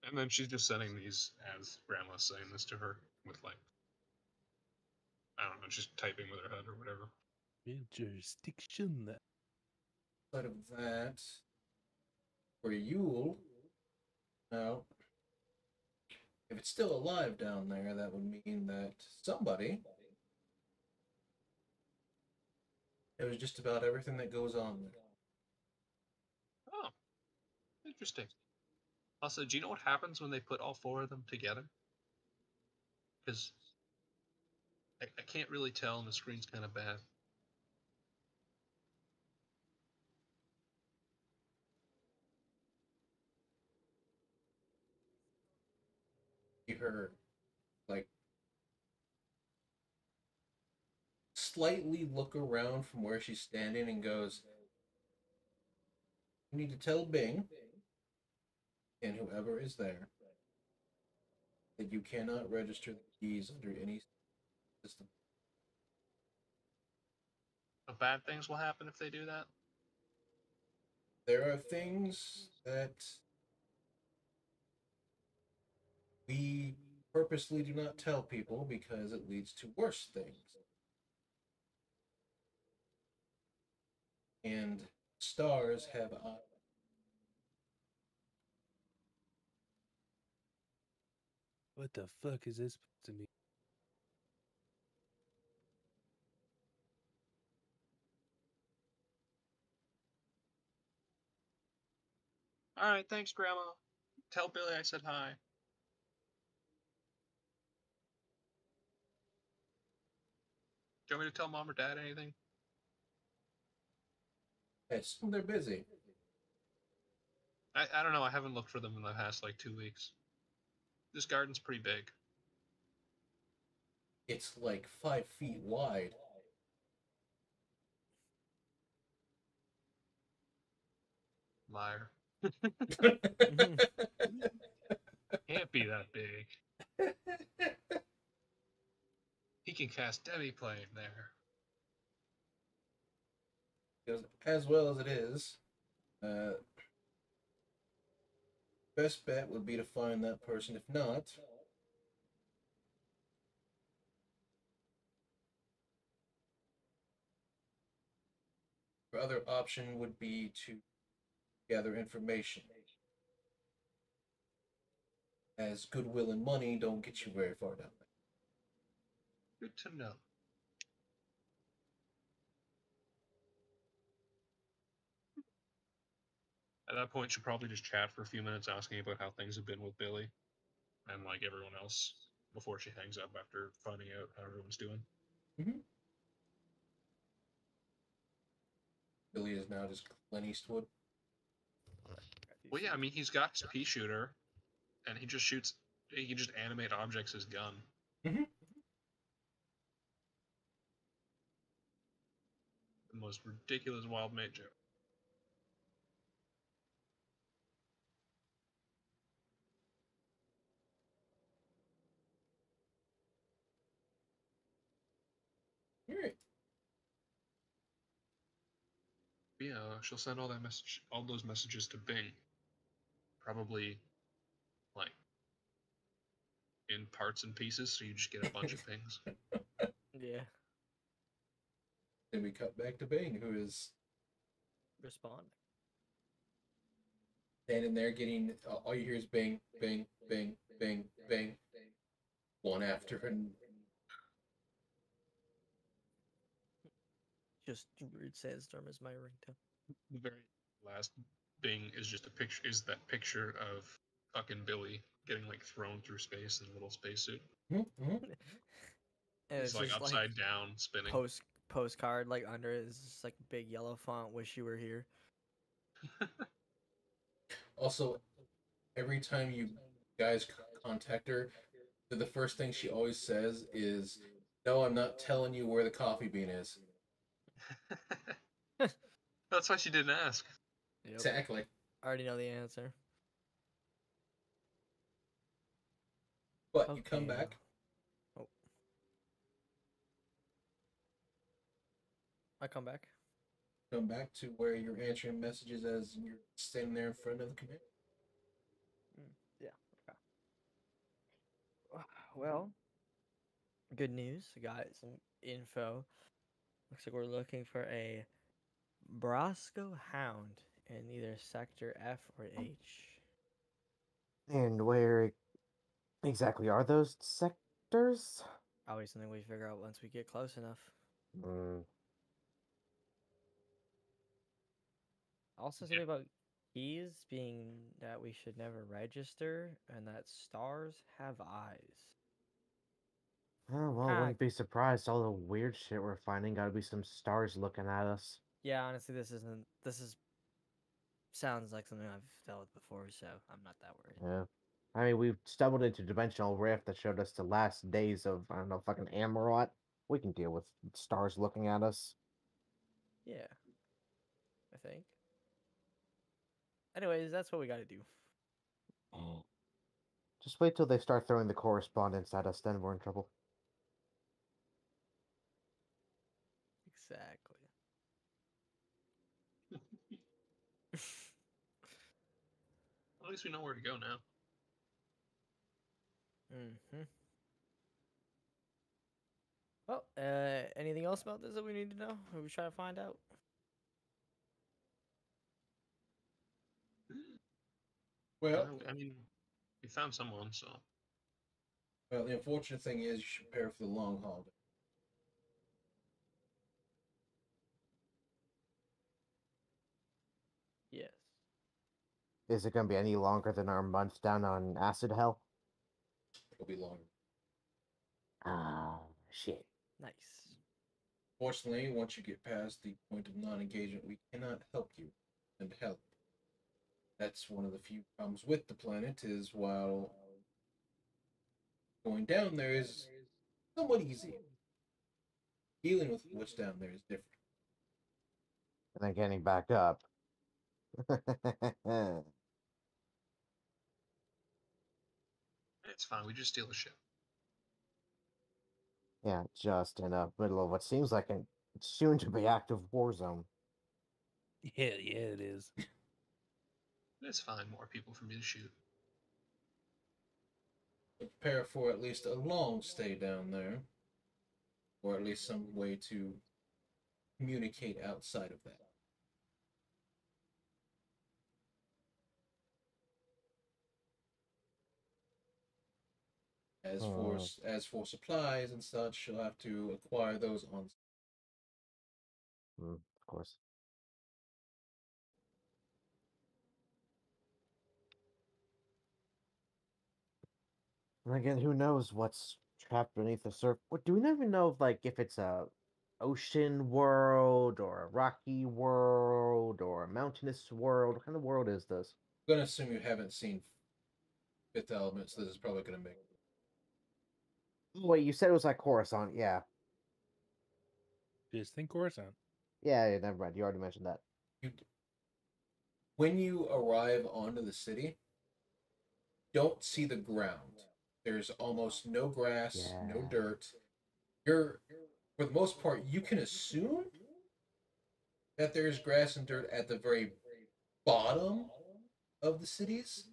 And then she's just sending these as Grandma's saying this to her with like, I don't know, just typing with her head or whatever. Real jurisdiction there. Outside of that, for Yule, now, if it's still alive down there, that would mean that somebody knows just about everything that goes on there. Oh, interesting. Also, do you know what happens when they put all four of them together? Because I can't really tell and the screen's kind of bad. Her, like, slightly look around from where she's standing and goes, "You need to tell Bing and whoever is there that you cannot register the keys under any system." But bad things will happen if they do that? There are things that we purposely do not tell people because it leads to worse things. And stars have eyes. What the fuck is this supposed to mean? All right, thanks, Grandma. Tell Billy I said hi. Do you want me to tell Mom or Dad anything? I assume they're busy. I don't know. I haven't looked for them in the past like 2 weeks. This garden's pretty big. It's like 5 feet wide. Liar. Mhm. Can't be that big. He can cast Demi-Plane there. Because as well as it is, best bet would be to find that person. If not, your other option would be to gather information. As goodwill and money don't get you very far down there. Good to know. At that point, she'll probably just chat for a few minutes asking about how things have been with Billy and like everyone else before she hangs up after finding out how everyone's doing. Billy is now just Clint Eastwood. Well, yeah, I mean, he's got his pea shooter, and he just shoots. He can just animate objects as gun. Mhm. The most ridiculous wild mate joke. Alright. Yeah, she'll send all those messages to Bing. Probably, like, in parts and pieces, so you just get a bunch of pings. Yeah. Then we cut back to Bing, who is Respond. standing there getting all you hear is bing, bing, bing, bing, bing, one after and Just weird sandstorm is my ringtone. The very last Bing is just a picture. Is that picture of fucking Billy getting like thrown through space in a little spacesuit? And He's it's like just like upside down, spinning. postcard like under it is just like big yellow font. Wish you were here. Also, every time you guys contact her, the first thing she always says is, "No, I'm not telling you where the coffee bean is." That's why she didn't ask. Yep. Exactly. I already know the answer. But you come Okay. back. Oh. I come back. Come back to where you're answering messages as you're standing there in front of the computer. Yeah. Okay. Well, good news. I got some info. Looks like we're looking for a Brosco Hound in either Sector F or H. And where exactly are those sectors? Always something we figure out once we get close enough. Mm, Also, something about keys being that we should never register and that stars have eyes. oh, well, Ah, wouldn't be surprised. All the weird shit we're finding gotta be some stars looking at us. yeah, honestly, this is sounds like something I've dealt with before, so I'm not that worried. Yeah. I mean, we stumbled into a dimensional rift that showed us the last days of, I don't know, fucking Amarot. We can deal with stars looking at us. Yeah, I think. Anyways, that's what we got to do. Just wait till they start throwing the correspondence at us, then we're in trouble. Exactly. At least we know where to go now. Mm-hmm. Well, anything else about this that we need to know? Or we try to find out? Well, I mean, we found someone, so Well, the unfortunate thing is you should prepare for the long haul. Yes. Is it going to be any longer than our month down on Acid Hell? It'll be longer. Ah, shit. Nice. Fortunately, once you get past the point of non-engagement, we cannot help you and help. That's one of the few problems with the planet is while going down there is somewhat easy, dealing with what's down there is different. And then getting back up. It's fine. We just steal the ship. Yeah, just in the middle of what seems like a soon to be active war zone. Yeah, it is. It's fine. More people for me to shoot. Prepare for at least a long stay down there, or at least some way to communicate outside of that. As for supplies and such, you'll have to acquire those on. Of course. And again, who knows what's trapped beneath the surface? What do we even know? Like, if it's a ocean world or a rocky world or a mountainous world? What kind of world is this? I'm gonna assume you haven't seen Fifth Element, so this is probably gonna make. Oh, wait, you said it was like Coruscant. Yeah. Just think Coruscant. Yeah, never mind. You already mentioned that. You, when you arrive onto the city, don't see the ground. There's almost no grass, no Yeah. dirt. You're, for the most part, you can assume that there's grass and dirt at the very bottom of the cities,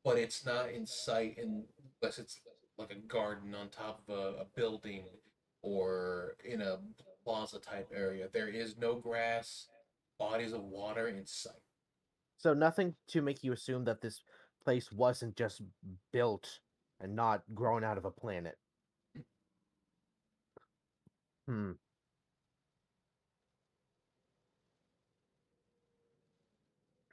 but it's not in sight unless it's like a garden on top of a building or in a plaza type area. There is no grass, bodies of water in sight. So nothing to make you assume that this place wasn't just built and not grown out of a planet. Hmm.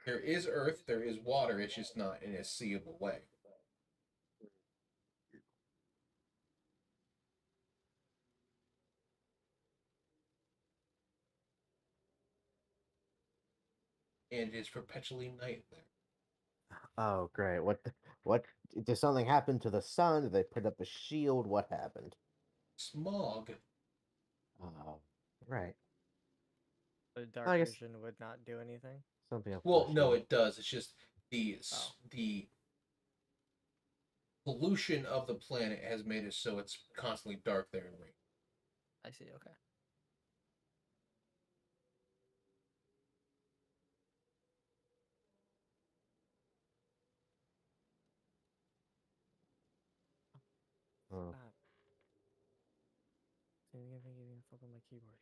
There is earth, there is water, it's just not in a seeable way. And it is perpetually night there. Oh, great. What did something happen to the sun? Did they put up a shield? What happened? Smog. Oh, right. The dark I guess vision would not do anything. something else. Well, no, it does. It's just the Oh. the pollution of the planet has made it so it's constantly dark there and rain. I see. Okay. Oh. Stop. Didn't even think you even fuck with my keyboard.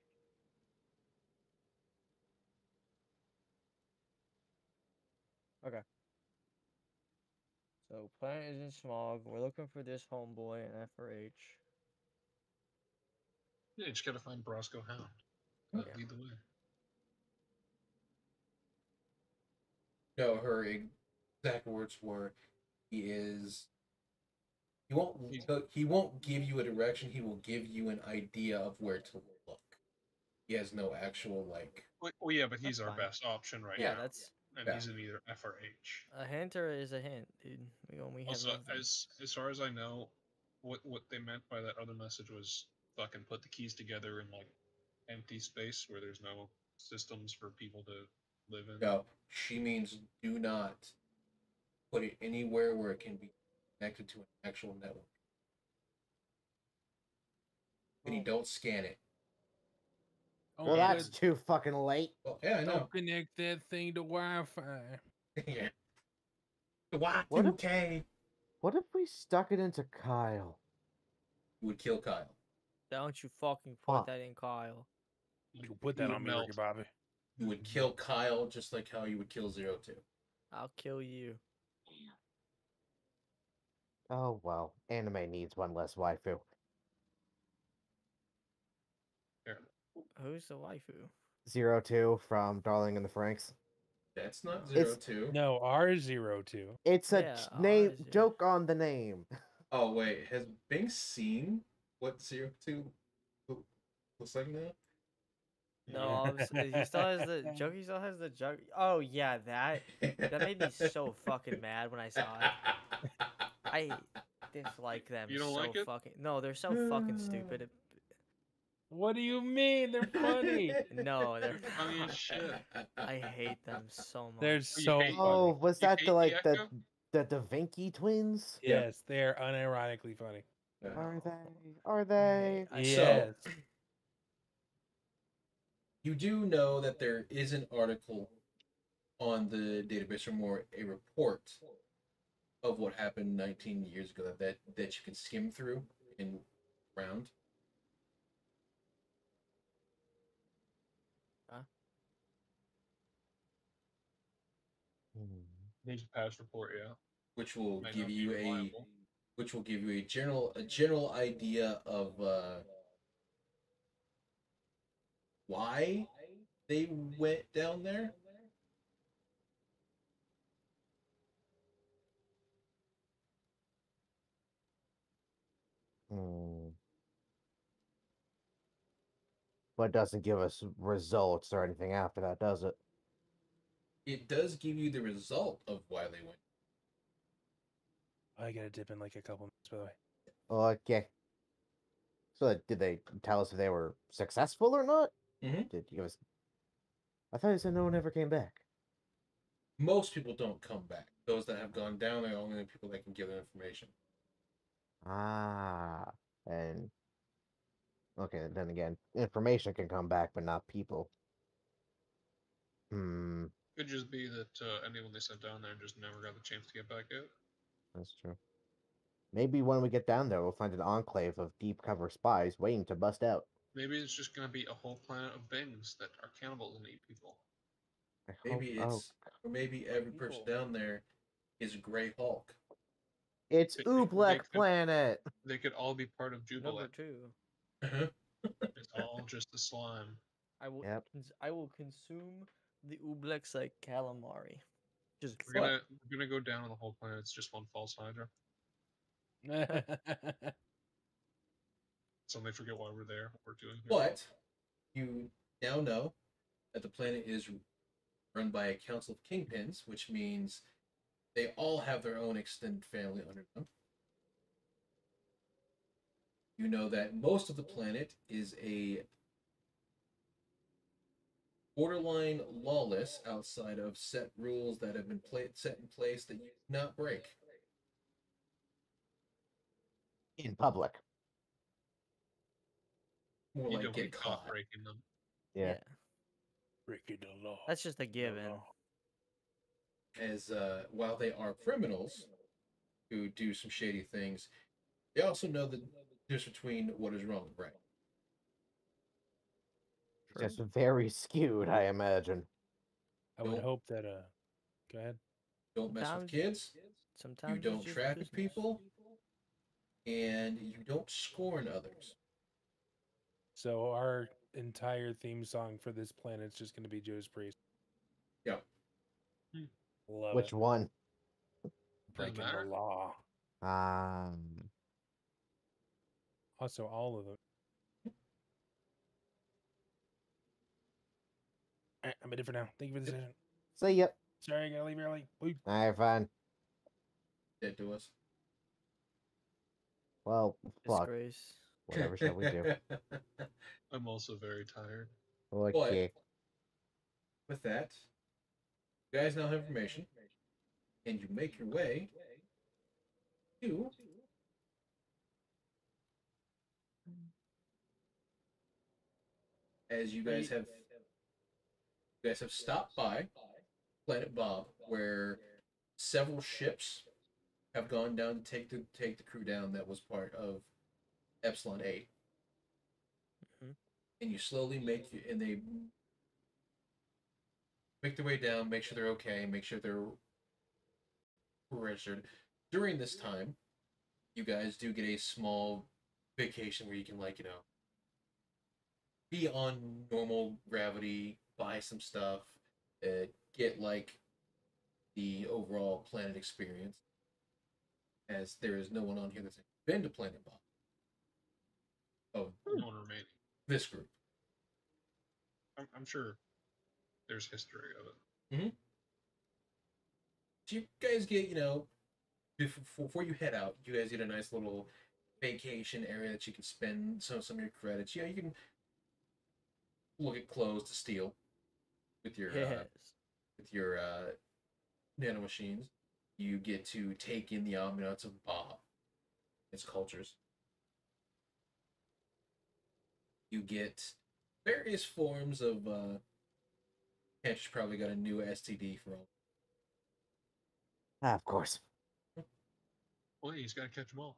Okay. So planet is in smog. We're looking for this homeboy in F4H. Yeah, you just gotta find Brosco Hound. Yeah. Lead the way. No, her exact words were, "He is." He won't give you a direction. He will give you an idea of where to look. He has no actual like. Well, yeah, but he's That's our fine. best option right Yeah, now. that's And Yeah. he's in either F or H. a hint or is a hint, dude. We have Also, nothing. as far as I know, what they meant by that other message was fucking put the keys together in like empty space where there's no systems for people to live in. No, she means do not put it anywhere where it can be connected to an actual network. And you don't scan it. Well, that's too fucking late. Well, yeah, I know. Don't connect that thing to Wi-Fi. Yeah. Y2K. What if we stuck it into Kyle? You would kill Kyle. Don't you fucking put that in Kyle. You can put that would on me, melt. Ricky Bobby. You would kill Kyle just like how you would kill Zero Two. I'll kill you. Oh well, anime needs one less waifu. Who's the waifu? 02 from Darling in the Franxx. That's not It's- 02. No, R02. It's a Yeah, name ours, yeah. joke on the name. Oh wait, has Bing seen what 02 looks like now? No, he still has the joke. He still has the joke. Oh yeah, that made me so fucking mad when I saw it. I dislike them You don't so like it? fucking. No, they're so fucking stupid. What do you mean? They're funny. No, they're Funny as not. shit. I hate them so much. They're you so hate- funny. Oh, was You that hate the like Echo? the Da Vinci twins? Yeah. Yes, they are unironically funny. Are they? Are they? I- Yes. You do know that there is an article on the database, or more, a report of what happened 19 years ago that you can skim through in round. Needs a patch report, yeah. Which will Might give not be you reliable. a general idea of why they went down there. But it doesn't give us results or anything after that, does it? It does give you the result of why they went. I gotta dip in like a couple minutes, by the way. Okay. So did they tell us if they were successful or not? Mhm. Did you give us? I thought you said no one ever came back. Most people don't come back. Those that have gone down are only the people that can give them information. Ah, and okay, then again, information can come back, but not people. Could just be that anyone they sent down there just never got the chance to get back out. That's true. Maybe when we get down there, we'll find an enclave of deep cover spies waiting to bust out. Maybe it's just gonna be a whole planet of Bings that are cannibals and eat people. I Maybe hope- it's, or maybe every person down there is Grey Hulk. it's They Oobleck could- Planet. They could all be part of Number Jubilant. 2. It's all just the slime. I will. Yep. I will consume the Ooblex like calamari. Just We're gonna go down on the whole planet. It's just one false Hydra. Suddenly forget why we're there. What we're doing here. But you now know that the planet is run by a council of kingpins, which means they all have their own extended family under them. You know that most of the planet is a borderline lawless outside of set rules that have been set in place that you cannot break. In public. More You like don't get get caught caught. breaking them. Yeah. Breaking the law. That's just a given. As while they are criminals who do some shady things, they also know the difference between what is wrong and right. Just very skewed, I imagine. I would Don't- hope that go ahead. Don't mess with Sometimes- kids. Sometimes You it's don't just traffic business. people, and you don't scorn others. So our entire theme song for this planet's just gonna be Judas Priest. Yeah. Love Which it. one? Breaking the matter. law. Also, all of them. Alright, I'm in for now. Thank you for the session. See ya. Sorry, I gotta leave early. Bye. Alright, fine. Dead to us. Well, fuck. Disgrace. Whatever shall we do? I'm also very tired. Okay. With that, you guys now have information, and you make your way to as you guys have stopped by Planet Bob, where several ships have gone down to take the crew down that was part of Epsilon 8. Mhm. And you slowly they make their way down, make sure they're okay, make sure they're registered. During this time, you guys do get a small vacation where you can be on normal gravity, buy some stuff, get the overall planet experience, as there is no one on here that's been to Planet Bob. Oh, No one remaining. this group. I'm sure there's history of it. So you guys get, before you head out, you guys get a nice little vacation area that you can spend some of your credits. You can look at clothes to steal with your Yes. nano machines. You get to take in the ambiance of Bob, its cultures. You get various forms of Hench probably got a new STD for all. Of course. Well, he's got to catch them all.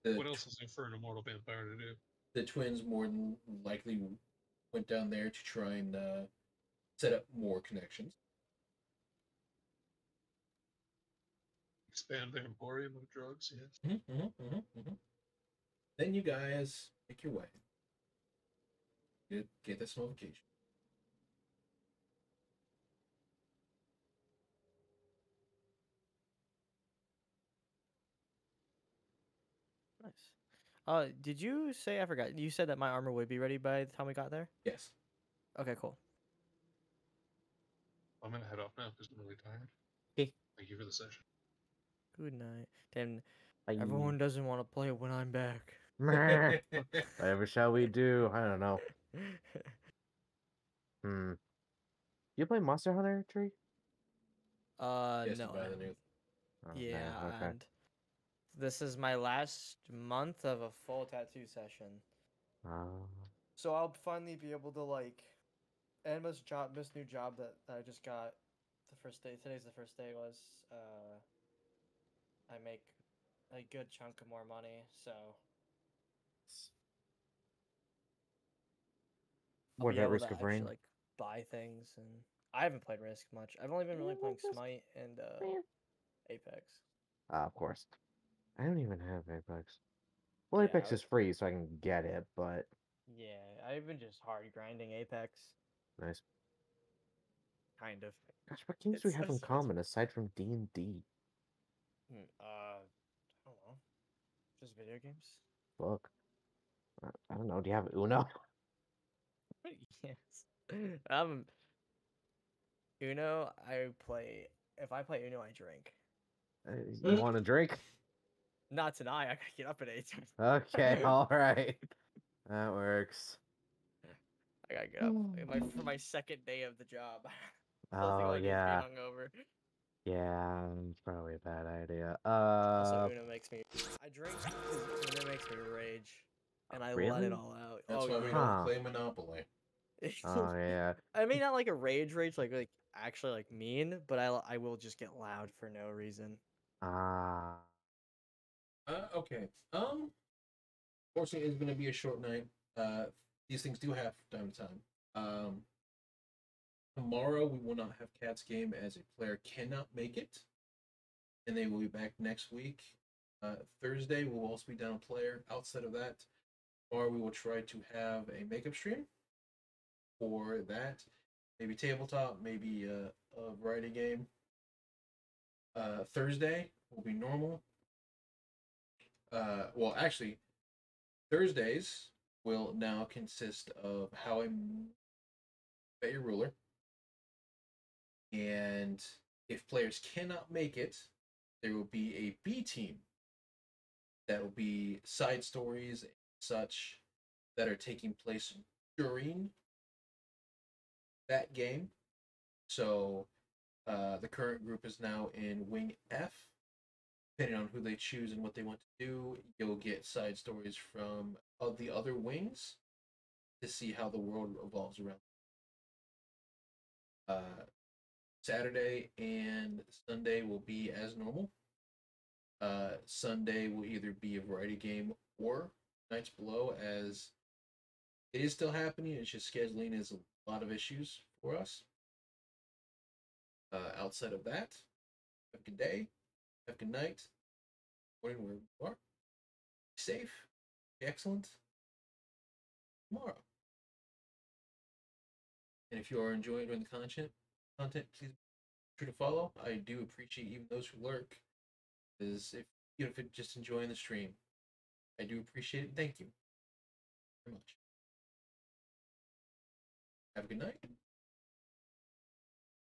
The, What else is there for an immortal vampire to do? the twins more than likely went down there to try and set up more connections. Expand their emporium of drugs, yes. Then you guys make your way. Get this small vacation. Nice. Did you say, I forgot, you said that my armor would be ready by the time we got there? Yes. Okay, cool. I'm gonna head off now because I'm really tired. Okay. Thank you for the session. Good night. Damn, Bye. everyone doesn't want to play when I'm back. Whatever shall we do? I don't know. You play Monster Hunter, Tree? Yes, No. you buy the new. Oh, Yeah, man, okay. and this is my last month of a full tattoo session. So I'll finally be able to end this new job that I just got. The first day. Today's the first day. Was I make a good chunk of more money, so I'll What be about able Risk to of actually Rain? buy things, and I haven't played Risk much. I've only been really playing Smite and Apex. Of course. I don't even have Apex. Well, Yeah, Apex is free, so I can get it, but Yeah, I've been just hard grinding Apex, nice. kind of. Gosh, what games do we It's have in it's- common aside from D&D? I don't know, just video games. Look, I don't know. Do you have Uno? Yes. Uno. I play. If I play Uno, I drink. You want a drink? Not tonight. I gotta get up at 8. Okay, all right. That works. I gotta get up for my second day of the job. Oh, yeah. Be hungover. Yeah, it's probably a bad idea. Also, Uno makes me. I drink because Uno makes me rage, and I let Really? it all out. That's why we yeah. don't Huh. play Monopoly. Oh, yeah. I mean, not like a rage, like actually mean, but I will just get loud for no reason. Ah. Okay. Fortunately, it's gonna be a short night. These things do have from time to time. Tomorrow we will not have Cat's game as a player cannot make it, and they will be back next week. Thursday we'll also be down a player. Outside of that, tomorrow we will try to have a makeup stream for that. Maybe tabletop, maybe a variety game. Thursday will be normal. Well, actually, Thursdays will now consist of How I Met Your Ruler. And if players cannot make it, there will be a B team that will be side stories and such that are taking place during that game. So the current group is now in Wing F. Depending on who they choose and what they want to do, you'll get side stories from the other wings to see how the world evolves around. Saturday and Sunday will be as normal. Sunday will either be a variety game or Nights Below, as it is still happening. It's just scheduling is a lot of issues for us. Outside of that, have a good day. Have a good night. Morning, wherever you are. Be safe. Be excellent. Tomorrow. And if you are enjoying the content, please be sure to follow. I do appreciate even those who lurk. Because if even if it's just enjoying the stream, I do appreciate it. Thank you very much. Have a good night.